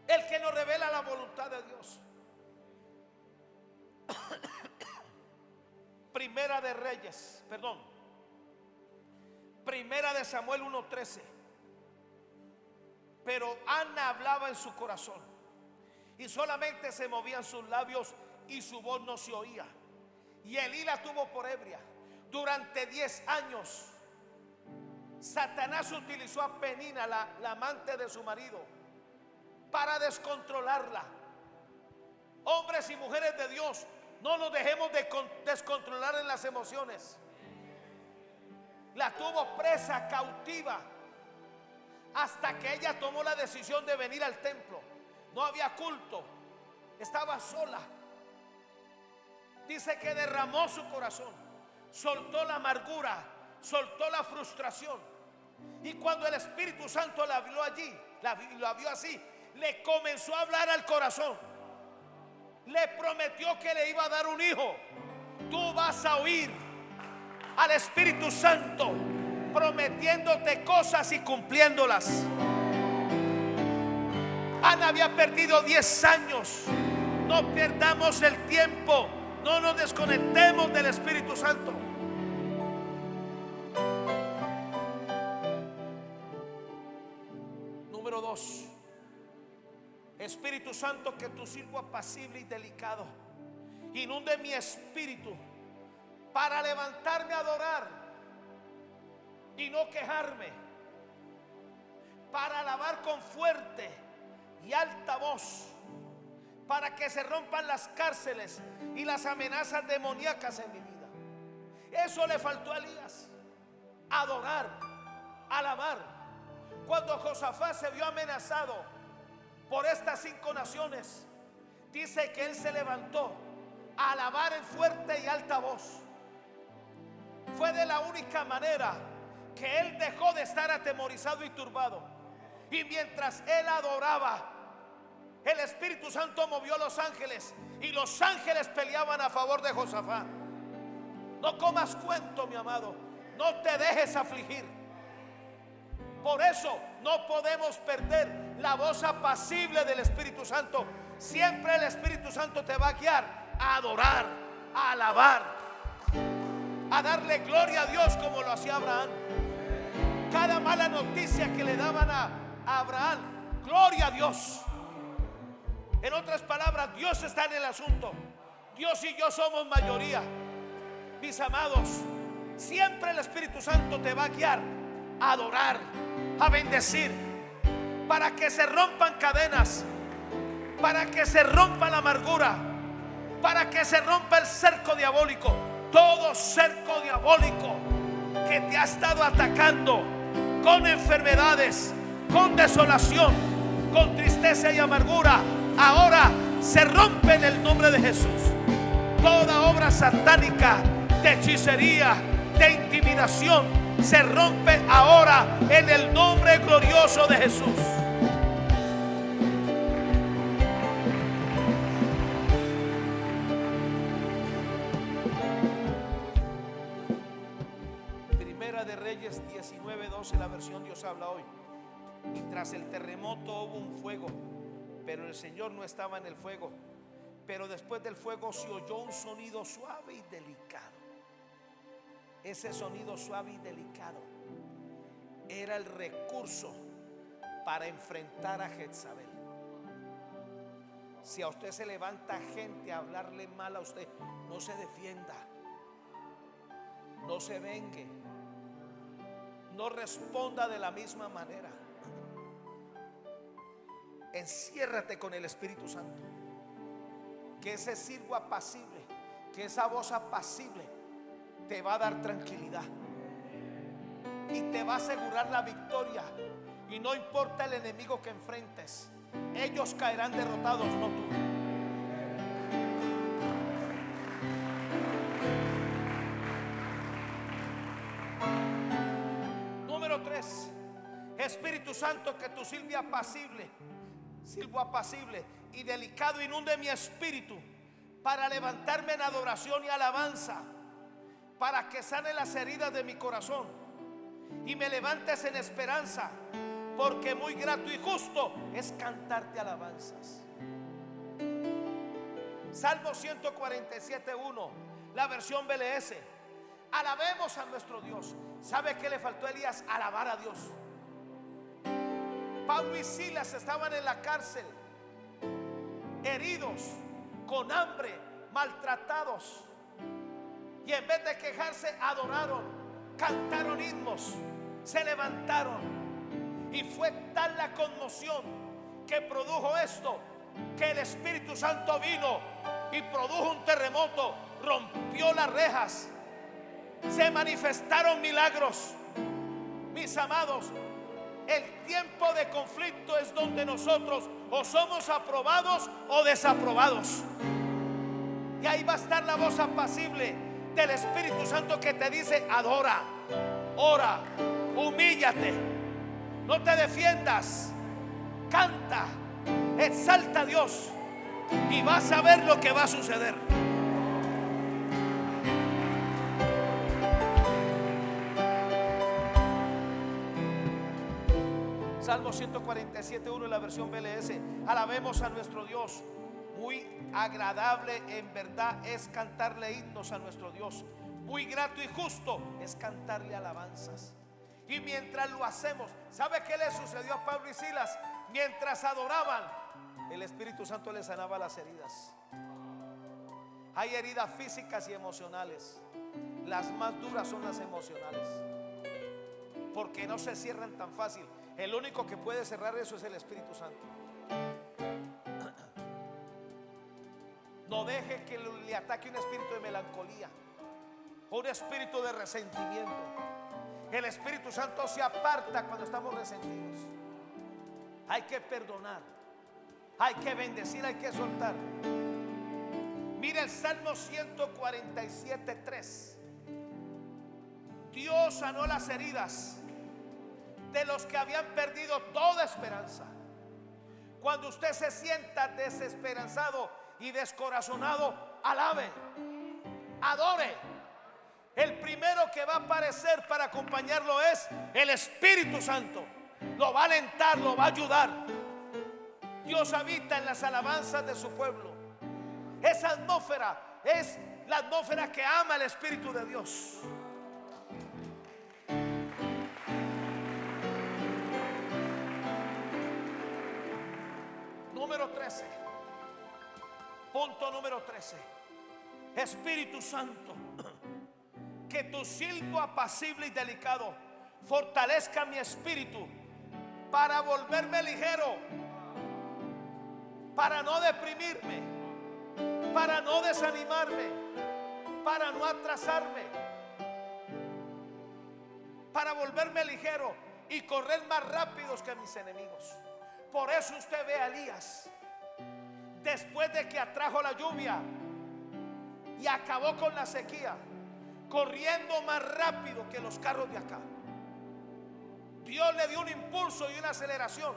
el que nos revela la voluntad de Dios. Primera de Reyes, perdón, Primera de Samuel 1:13. Pero Ana hablaba en su corazón y solamente se movían sus labios y su voz no se oía. Y Elí la tuvo por ebria. Durante 10 años Satanás utilizó a Penina, la amante de su marido, para descontrolarla. Hombres y mujeres de Dios, no nos dejemos de descontrolar en las emociones. La tuvo presa, cautiva, hasta que ella tomó la decisión de venir al templo. No había culto, estaba sola. Dice que derramó su corazón, soltó la amargura, soltó la frustración. Y cuando el Espíritu Santo la habló allí, la vio así, le comenzó a hablar al corazón. Le prometió que le iba a dar un hijo. Tú vas a oír al Espíritu Santo prometiéndote cosas y cumpliéndolas. Ana había perdido 10 años. No perdamos el tiempo. No nos desconectemos del Espíritu Santo. Número 2. Espíritu Santo, que tu sirvo apacible y delicado inunde mi espíritu para levantarme a adorar y no quejarme, para alabar con fuerte y alta voz, para que se rompan las cárceles y las amenazas demoníacas en mi vida. Eso le faltó a Elías: adorar, alabar. Cuando Josafat se vio amenazado por estas 5 naciones, dice que él se levantó a alabar en fuerte y alta voz. Fue de la única manera que él dejó de estar atemorizado y turbado. Y mientras él adoraba, el Espíritu Santo movió a los ángeles y los ángeles peleaban a favor de Josafat. No comas cuento, mi amado, no te dejes afligir. Por eso no podemos perder la voz apacible del Espíritu Santo. Siempre el Espíritu Santo te va a guiar a adorar, a alabar, a darle gloria a Dios como lo hacía Abraham. Cada mala noticia que le daban a Abraham, gloria a Dios. En otras palabras, Dios está en el asunto. Dios y yo somos mayoría. Mis amados, siempre el Espíritu Santo te va a guiar a adorar, a bendecir, para que se rompan cadenas, para que se rompa la amargura, para que se rompa el cerco diabólico. Todo cerco diabólico que te ha estado atacando con enfermedades, con desolación, con tristeza y amargura, ahora se rompe en el nombre de Jesús. Toda obra satánica de hechicería, de intimidación, se rompe ahora en el nombre glorioso de Jesús. Primera de Reyes 19:12, la versión Dios habla hoy. Y tras el terremoto hubo un fuego, pero el Señor no estaba en el fuego. Pero después del fuego se oyó un sonido suave y delicado. Ese sonido suave y delicado era el recurso para enfrentar a Jezabel. Si a usted se levanta gente a hablarle mal a usted, no se defienda, no se vengue, no responda de la misma manera. Enciérrate con el Espíritu Santo. Que ese siervo apacible, que esa voz apacible te va a dar tranquilidad y te va a asegurar la victoria. Y no importa el enemigo que enfrentes, ellos caerán derrotados, no tú. Número 3. Espíritu Santo, que tu siervo apacible y delicado inunde mi espíritu para levantarme en adoración y alabanza, para que sane las heridas de mi corazón y me levantes en esperanza, porque muy grato y justo es cantarte alabanzas. Salmo 147:1. La versión BLS: alabemos a nuestro Dios. ¿Sabe qué le faltó a Elías? Alabar a Dios. Pablo y Silas estaban en la cárcel, heridos, con hambre, maltratados, y en vez de quejarse, adoraron, cantaron himnos, se levantaron. Y fue tal la conmoción que produjo esto, que el Espíritu Santo vino y produjo un terremoto, rompió las rejas, se manifestaron milagros. Mis amados, el tiempo de conflicto es donde nosotros o somos aprobados o desaprobados. Y ahí va a estar la voz apacible del Espíritu Santo que te dice: adora, ora, humíllate, no te defiendas, canta, exalta a Dios, y vas a ver lo que va a suceder. Salmo 147:1 en la versión BLS: alabemos a nuestro Dios. Muy agradable en verdad es cantarle himnos a nuestro Dios. Muy grato y justo es cantarle alabanzas. Y mientras lo hacemos, ¿sabe qué le sucedió a Pablo y Silas? Mientras adoraban, el Espíritu Santo les sanaba las heridas. Hay heridas físicas y emocionales. Las más duras son las emocionales, porque no se cierran tan fácil. El único que puede cerrar eso es el Espíritu Santo. No deje que le ataque un espíritu de melancolía o un espíritu de resentimiento. El Espíritu Santo se aparta cuando estamos resentidos. Hay que perdonar, hay que bendecir, hay que soltar. Mira el Salmo 147:3. Dios sanó las heridas de los que habían perdido toda esperanza. Cuando usted se sienta desesperanzado y descorazonado, alabe, adore. El primero que va a aparecer para acompañarlo es el Espíritu Santo. Lo va a alentar, lo va a ayudar. Dios habita en las alabanzas de su pueblo. Esa atmósfera es la atmósfera que ama el Espíritu de Dios. Número 13. Punto número 13. Espíritu Santo, que tu silbo apacible y delicado fortalezca mi espíritu para volverme ligero, para no deprimirme, para no desanimarme, para no atrasarme, para volverme ligero y correr más rápidos que mis enemigos. Por eso usted ve a Elías, después de que atrajo la lluvia y acabó con la sequía, corriendo más rápido que los carros de acá. Dios le dio un impulso y una aceleración.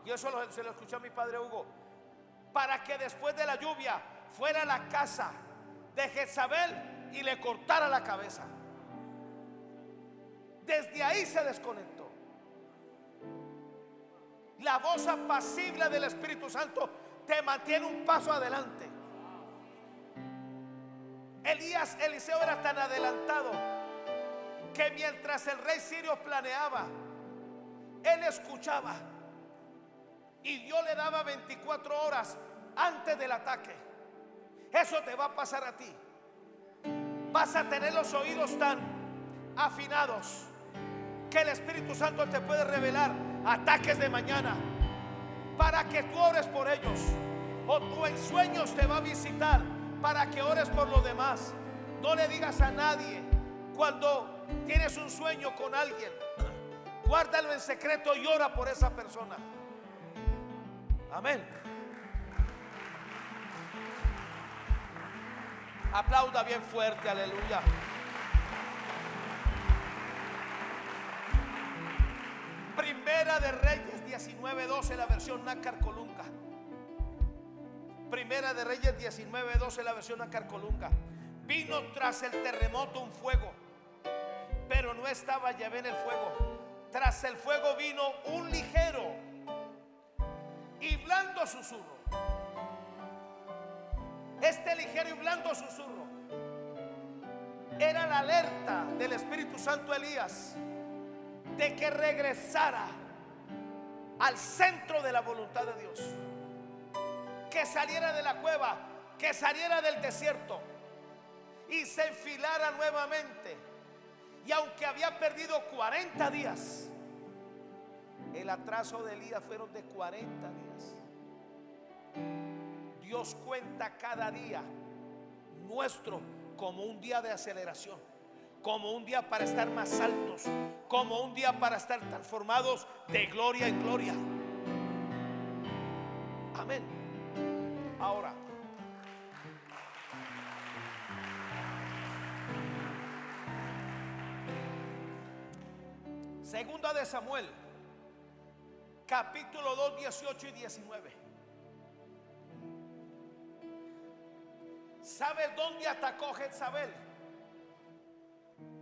Y eso se lo escuché a mi padre Hugo, para que después de la lluvia fuera a la casa de Jezabel y le cortara la cabeza. Desde ahí se desconectó. La voz apacible del Espíritu Santo te mantiene un paso adelante. Eliseo era tan adelantado que mientras el rey sirio planeaba, él escuchaba, y Dios le daba 24 horas antes del ataque. Eso te va a pasar a ti. Vas a tener los oídos tan afinados que el Espíritu Santo te puede revelar ataques de mañana para que tú ores por ellos, o en sueños te va a visitar para que ores por los demás. No le digas a nadie cuando tienes un sueño con alguien. Guárdalo en secreto y ora por esa persona. Amén. Aplauda bien fuerte, aleluya. Primera de Reyes 19:12, la versión Nácar Colunga. Primera de Reyes 19:12, la versión Nácar Colunga. Vino tras el terremoto un fuego, pero no estaba Yahvé en el fuego. Tras el fuego vino un ligero y blando susurro. Este ligero y blando susurro Era la alerta del Espíritu Santo a Elías de que regresara al centro de la voluntad de Dios, que saliera de la cueva, que saliera del desierto y se enfilara nuevamente. Y aunque había perdido 40 días, el atraso de Elías fueron de 40 días. Dios cuenta cada día nuestro como un día de aceleración, como un día para estar más altos, como un día para estar transformados de gloria en gloria. Amén. Ahora, segunda de Samuel, capítulo 2, 18 y 19. ¿Sabe dónde atacó Jezabel?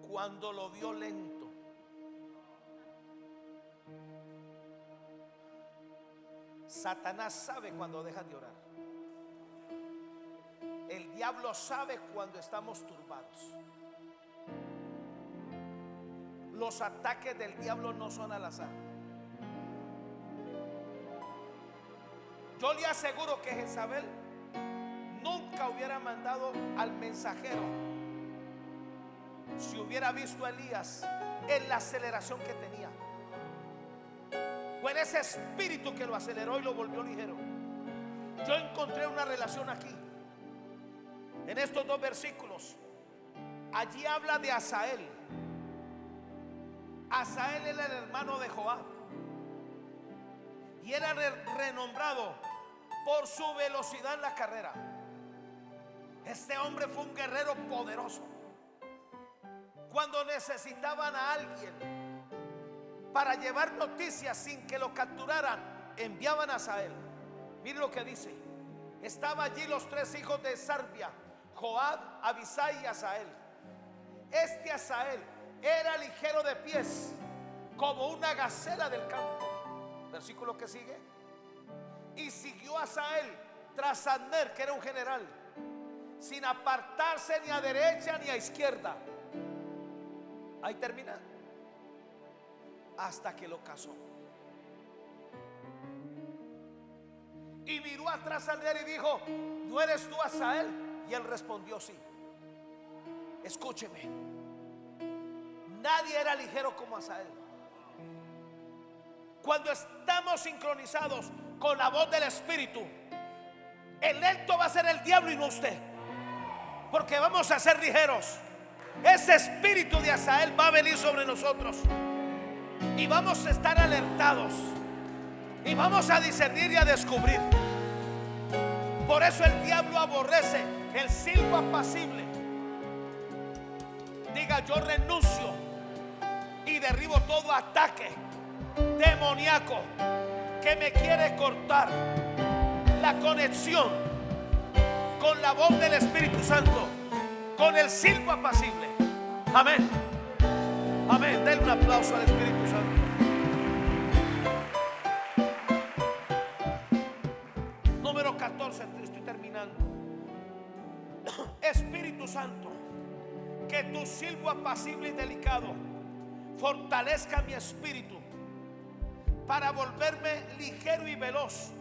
Cuando lo vio lento. Satanás sabe cuando dejas de orar. El diablo sabe cuando estamos turbados. Los ataques del diablo no son al azar. Yo le aseguro que Jezabel nunca hubiera mandado al mensajero si hubiera visto a Elías en la aceleración que tenía, o en ese espíritu que lo aceleró y lo volvió ligero. Yo encontré una relación aquí en estos dos versículos. Allí habla de Asael. Asael era el hermano de Joab y era renombrado por su velocidad en la carrera. Este hombre fue un guerrero poderoso. Cuando necesitaban a alguien para llevar noticias sin que lo capturaran, enviaban a Asael. Mire lo que dice. Estaba allí los tres hijos de Sarbia, Joab, Abisai y Asael. Este Asael era ligero de pies, como una gacela del campo. Versículo que sigue. Y siguió Asael tras Abner, que era un general, sin apartarse ni a derecha ni a izquierda. Ahí termina. Hasta que lo casó. Y miró atrás a Abner y dijo: ¿no eres tú Asael? Y él respondió: sí. Escúcheme, nadie era ligero como Asael. Cuando estamos sincronizados con la voz del Espíritu, el lento va a ser el diablo y no usted, porque vamos a ser ligeros. Ese espíritu de Asael va a venir sobre nosotros y vamos a estar alertados y vamos a discernir y a descubrir. Por eso el diablo aborrece el silbo apacible. Diga: yo renuncio y derribo todo ataque demoníaco que me quiere cortar la conexión con la voz del Espíritu Santo, con el silbo apacible. Amén. Amén. Denle un aplauso al Espíritu Santo. Número 14, estoy terminando. Espíritu Santo, que tu silbo apacible y delicado fortalezca mi espíritu para volverme ligero y veloz,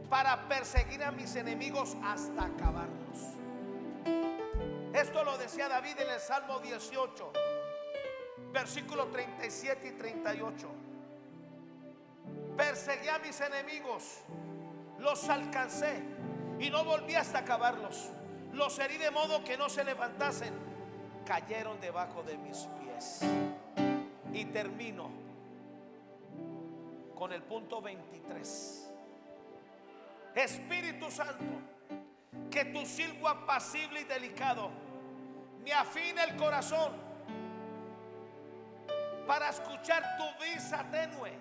para perseguir a mis enemigos hasta acabarlos. Esto lo decía David en el Salmo 18, versículos 37 y 38. Perseguí a mis enemigos, los alcancé y no volví hasta acabarlos. Los herí de modo que no se levantasen, cayeron debajo de mis pies. Y termino con el punto 23. Espíritu Santo, que tu silbo apacible y delicado me afine el corazón para escuchar tu brisa tenue.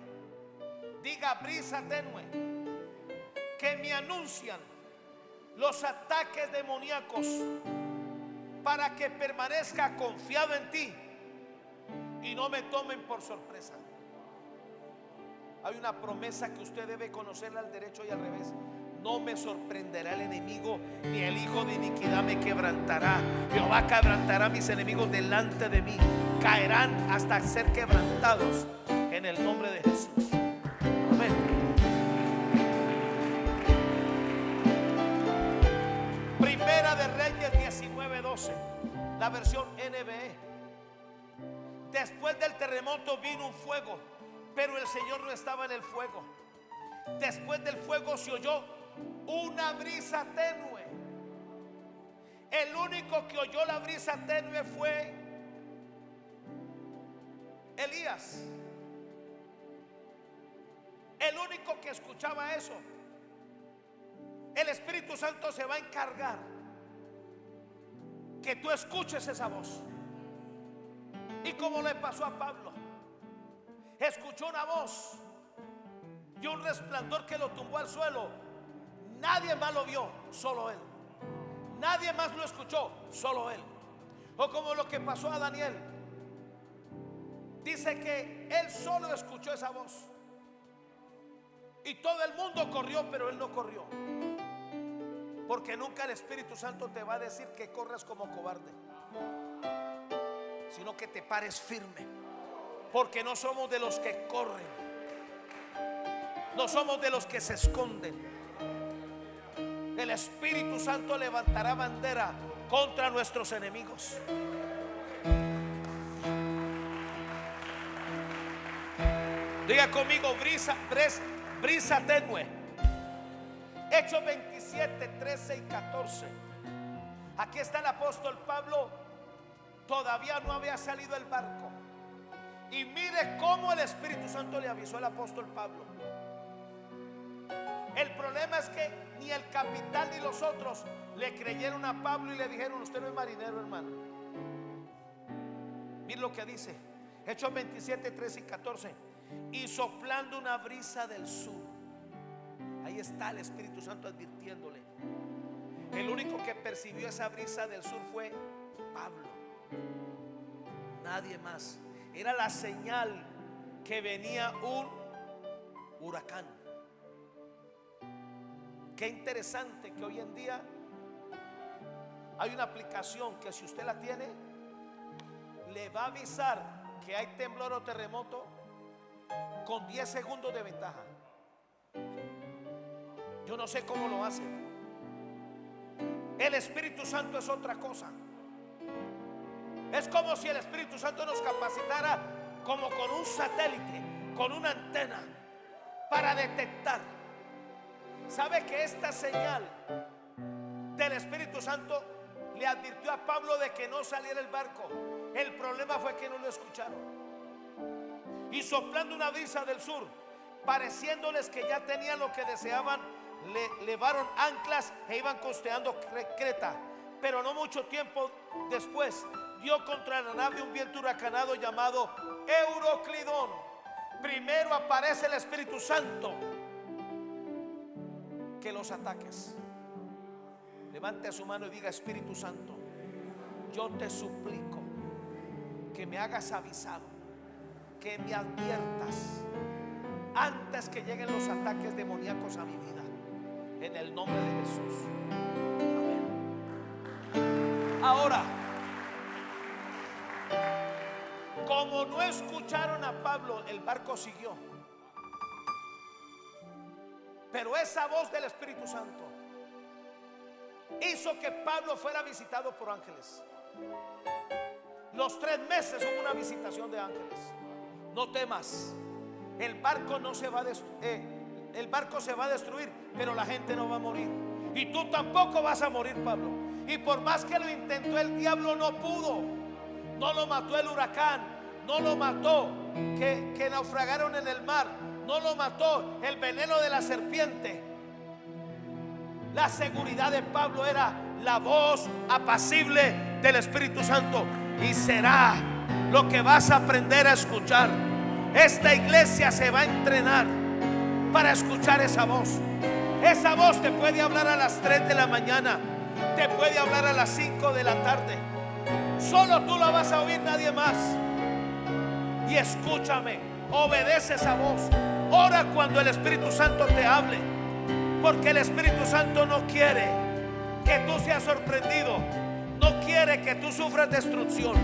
Diga: brisa tenue, que me anuncian los ataques demoníacos, para que permanezca confiado en ti y no me tomen por sorpresa. Hay una promesa que usted debe conocerla al derecho y al revés. No me sorprenderá el enemigo, ni el hijo de iniquidad me quebrantará. Jehová quebrantará a mis enemigos delante de mí. Caerán hasta ser quebrantados en el nombre de Jesús. Amén. Primera de Reyes 19:12, la versión NBE. Después del terremoto vino un fuego, pero el Señor no estaba en el fuego. Después del fuego se oyó una brisa tenue. El único que oyó la brisa tenue fue Elías. El único que escuchaba eso. El Espíritu Santo se va a encargar que tú escuches esa voz. Y como le pasó a Pablo, escuchó una voz y un resplandor que lo tumbó al suelo. Nadie más lo vio, solo él. Nadie más lo escuchó, solo él. O como lo que pasó a Daniel. Dice que él solo escuchó esa voz. Y todo el mundo corrió, pero él no corrió. Porque nunca el Espíritu Santo te va a decir que corras como cobarde, sino que te pares firme. Porque no somos de los que corren, no somos de los que se esconden. El Espíritu Santo levantará bandera contra nuestros enemigos. Diga conmigo, brisa tenue. Hechos 27, 13 y 14. Aquí está el apóstol Pablo. Todavía no había salido el barco. Y mire cómo el Espíritu Santo le avisó al apóstol Pablo. El problema es que ni el capitán ni los otros le creyeron a Pablo y le dijeron: usted no es marinero, hermano. Mire lo que dice Hechos 27, 13 y 14. Y soplando una brisa del sur. Ahí está el Espíritu Santo advirtiéndole. El único que percibió esa brisa del sur fue Pablo. Nadie más. Era la señal que venía un huracán. Qué interesante que hoy en día hay una aplicación que, si usted la tiene, le va a avisar que hay temblor o terremoto con 10 segundos de ventaja. Yo no sé cómo lo hace. El Espíritu Santo es otra cosa. Es como si el Espíritu Santo nos capacitara como con un satélite, con una antena, para detectar. ¿Sabe que esta señal del Espíritu Santo le advirtió a Pablo de que no saliera el barco? El problema fue que no lo escucharon. Y soplando una brisa del sur, pareciéndoles que ya tenían lo que deseaban, levaron anclas e iban costeando Creta. Pero no mucho tiempo después dio contra la nave un viento huracanado llamado Euroclidón. Primero aparece el Espíritu Santo que los ataques. Levante su mano y diga: Espíritu Santo, yo te suplico que me hagas avisado, que me adviertas antes que lleguen los ataques demoníacos a mi vida, en el nombre de Jesús. Amén. Ahora, como no escucharon a Pablo, el barco siguió. Pero esa voz del Espíritu Santo hizo que Pablo fuera visitado por ángeles. Los 3 meses hubo una visitación de ángeles. No temas, el barco no se va a el barco se va a destruir, pero la gente no va a morir. Y tú tampoco vas a morir, Pablo. Y por más que lo intentó, el diablo no pudo. No lo mató el huracán, no lo mató que naufragaron en el mar, no lo mató el veneno de la serpiente. La seguridad de Pablo era la voz apacible del Espíritu Santo. Y será lo que vas a aprender a escuchar. Esta iglesia se va a entrenar para escuchar esa voz. Esa voz te puede hablar a las 3 de la mañana, te puede hablar a las 5 de la tarde. Solo tú la vas a oír, nadie más. Y escúchame, obedece esa voz. Ora cuando el Espíritu Santo te hable. Porque el Espíritu Santo no quiere que tú seas sorprendido, no quiere que tú sufras destrucción.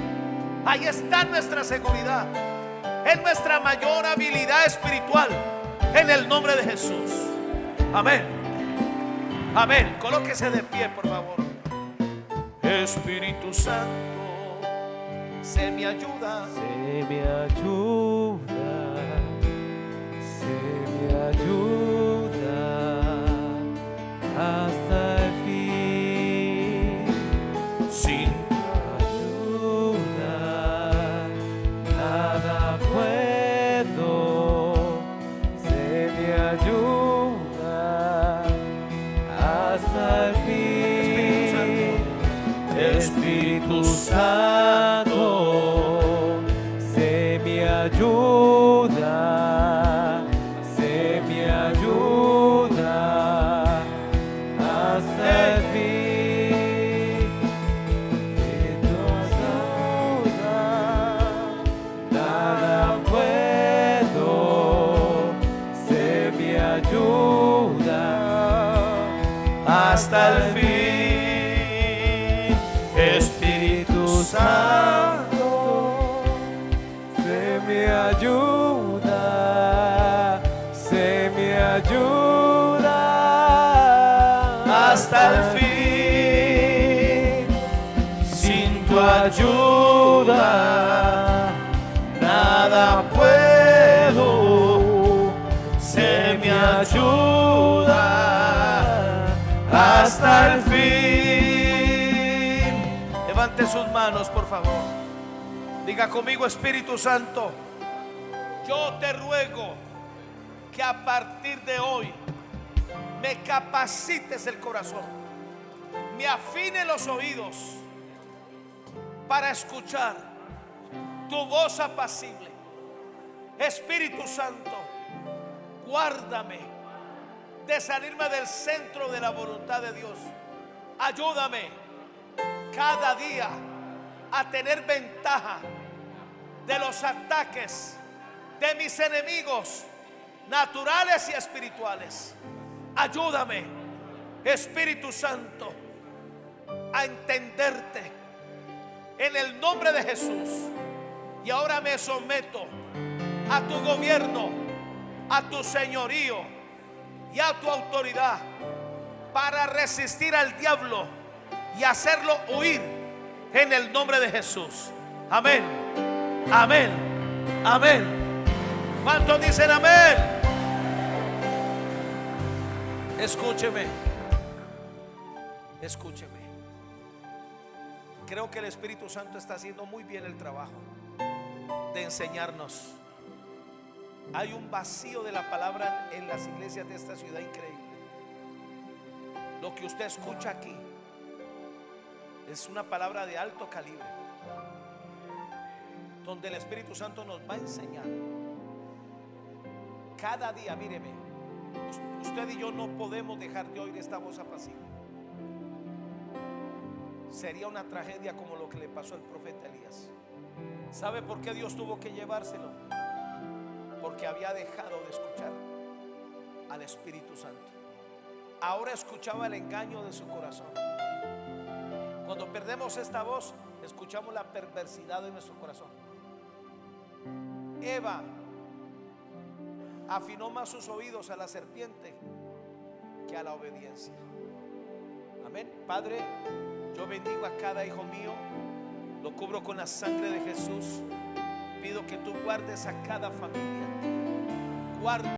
Ahí está nuestra seguridad, es nuestra mayor habilidad espiritual, en el nombre de Jesús. Amén. Amén. Colóquese de pie, por favor. Espíritu Santo, sé mi ayuda. Sé mi ayuda, sé mi ayuda hasta el fin. Sin Ayuda, nada puedo. Sé mi ayuda hasta el fin. Espíritu Santo, sé mi ayuda, sé mi ayuda hasta el fin. Sin tu ayuda, nada puedo. Sé mi ayuda hasta el fin. Espíritu Santo, sé mi ayuda, sé mi ayuda Hasta el fin. Sin tu ayuda nada puedo. Sé mi ayuda hasta el fin. Levante sus manos, por favor. Diga conmigo: Espíritu Santo, yo te ruego que a partir de hoy me capacites el corazón, me afine los oídos para escuchar tu voz apacible. Espíritu Santo, guárdame de salirme del centro de la voluntad de Dios. Ayúdame cada día a tener ventaja de los ataques de mis enemigos naturales y espirituales. Ayúdame, Espíritu Santo, a entenderte en el nombre de Jesús. Y ahora me someto a tu gobierno, a tu señorío y a tu autoridad para resistir al diablo y hacerlo huir en el nombre de Jesús. Amén, amén, amén. ¿Cuántos dicen amén? Escúcheme, escúcheme. Creo que el Espíritu Santo está haciendo muy bien el trabajo de enseñarnos. Hay un vacío de la palabra en las iglesias de esta ciudad increíble. Lo que usted escucha aquí es una palabra de alto calibre, donde el Espíritu Santo nos va a enseñar cada día. Míreme, usted y yo no podemos dejar de oír esta voz apacible. Sería una tragedia como lo que le pasó al profeta Elías. ¿Sabe por qué Dios tuvo que llevárselo? Porque había dejado de escuchar al Espíritu Santo. Ahora escuchaba el engaño de su corazón. Cuando perdemos esta voz, escuchamos la perversidad de nuestro corazón. Eva afinó más sus oídos a la serpiente que a la obediencia. Amén. Padre, yo bendigo a cada hijo mío, lo cubro con la sangre de Jesús. Pido que tú guardes a cada familia. Guarda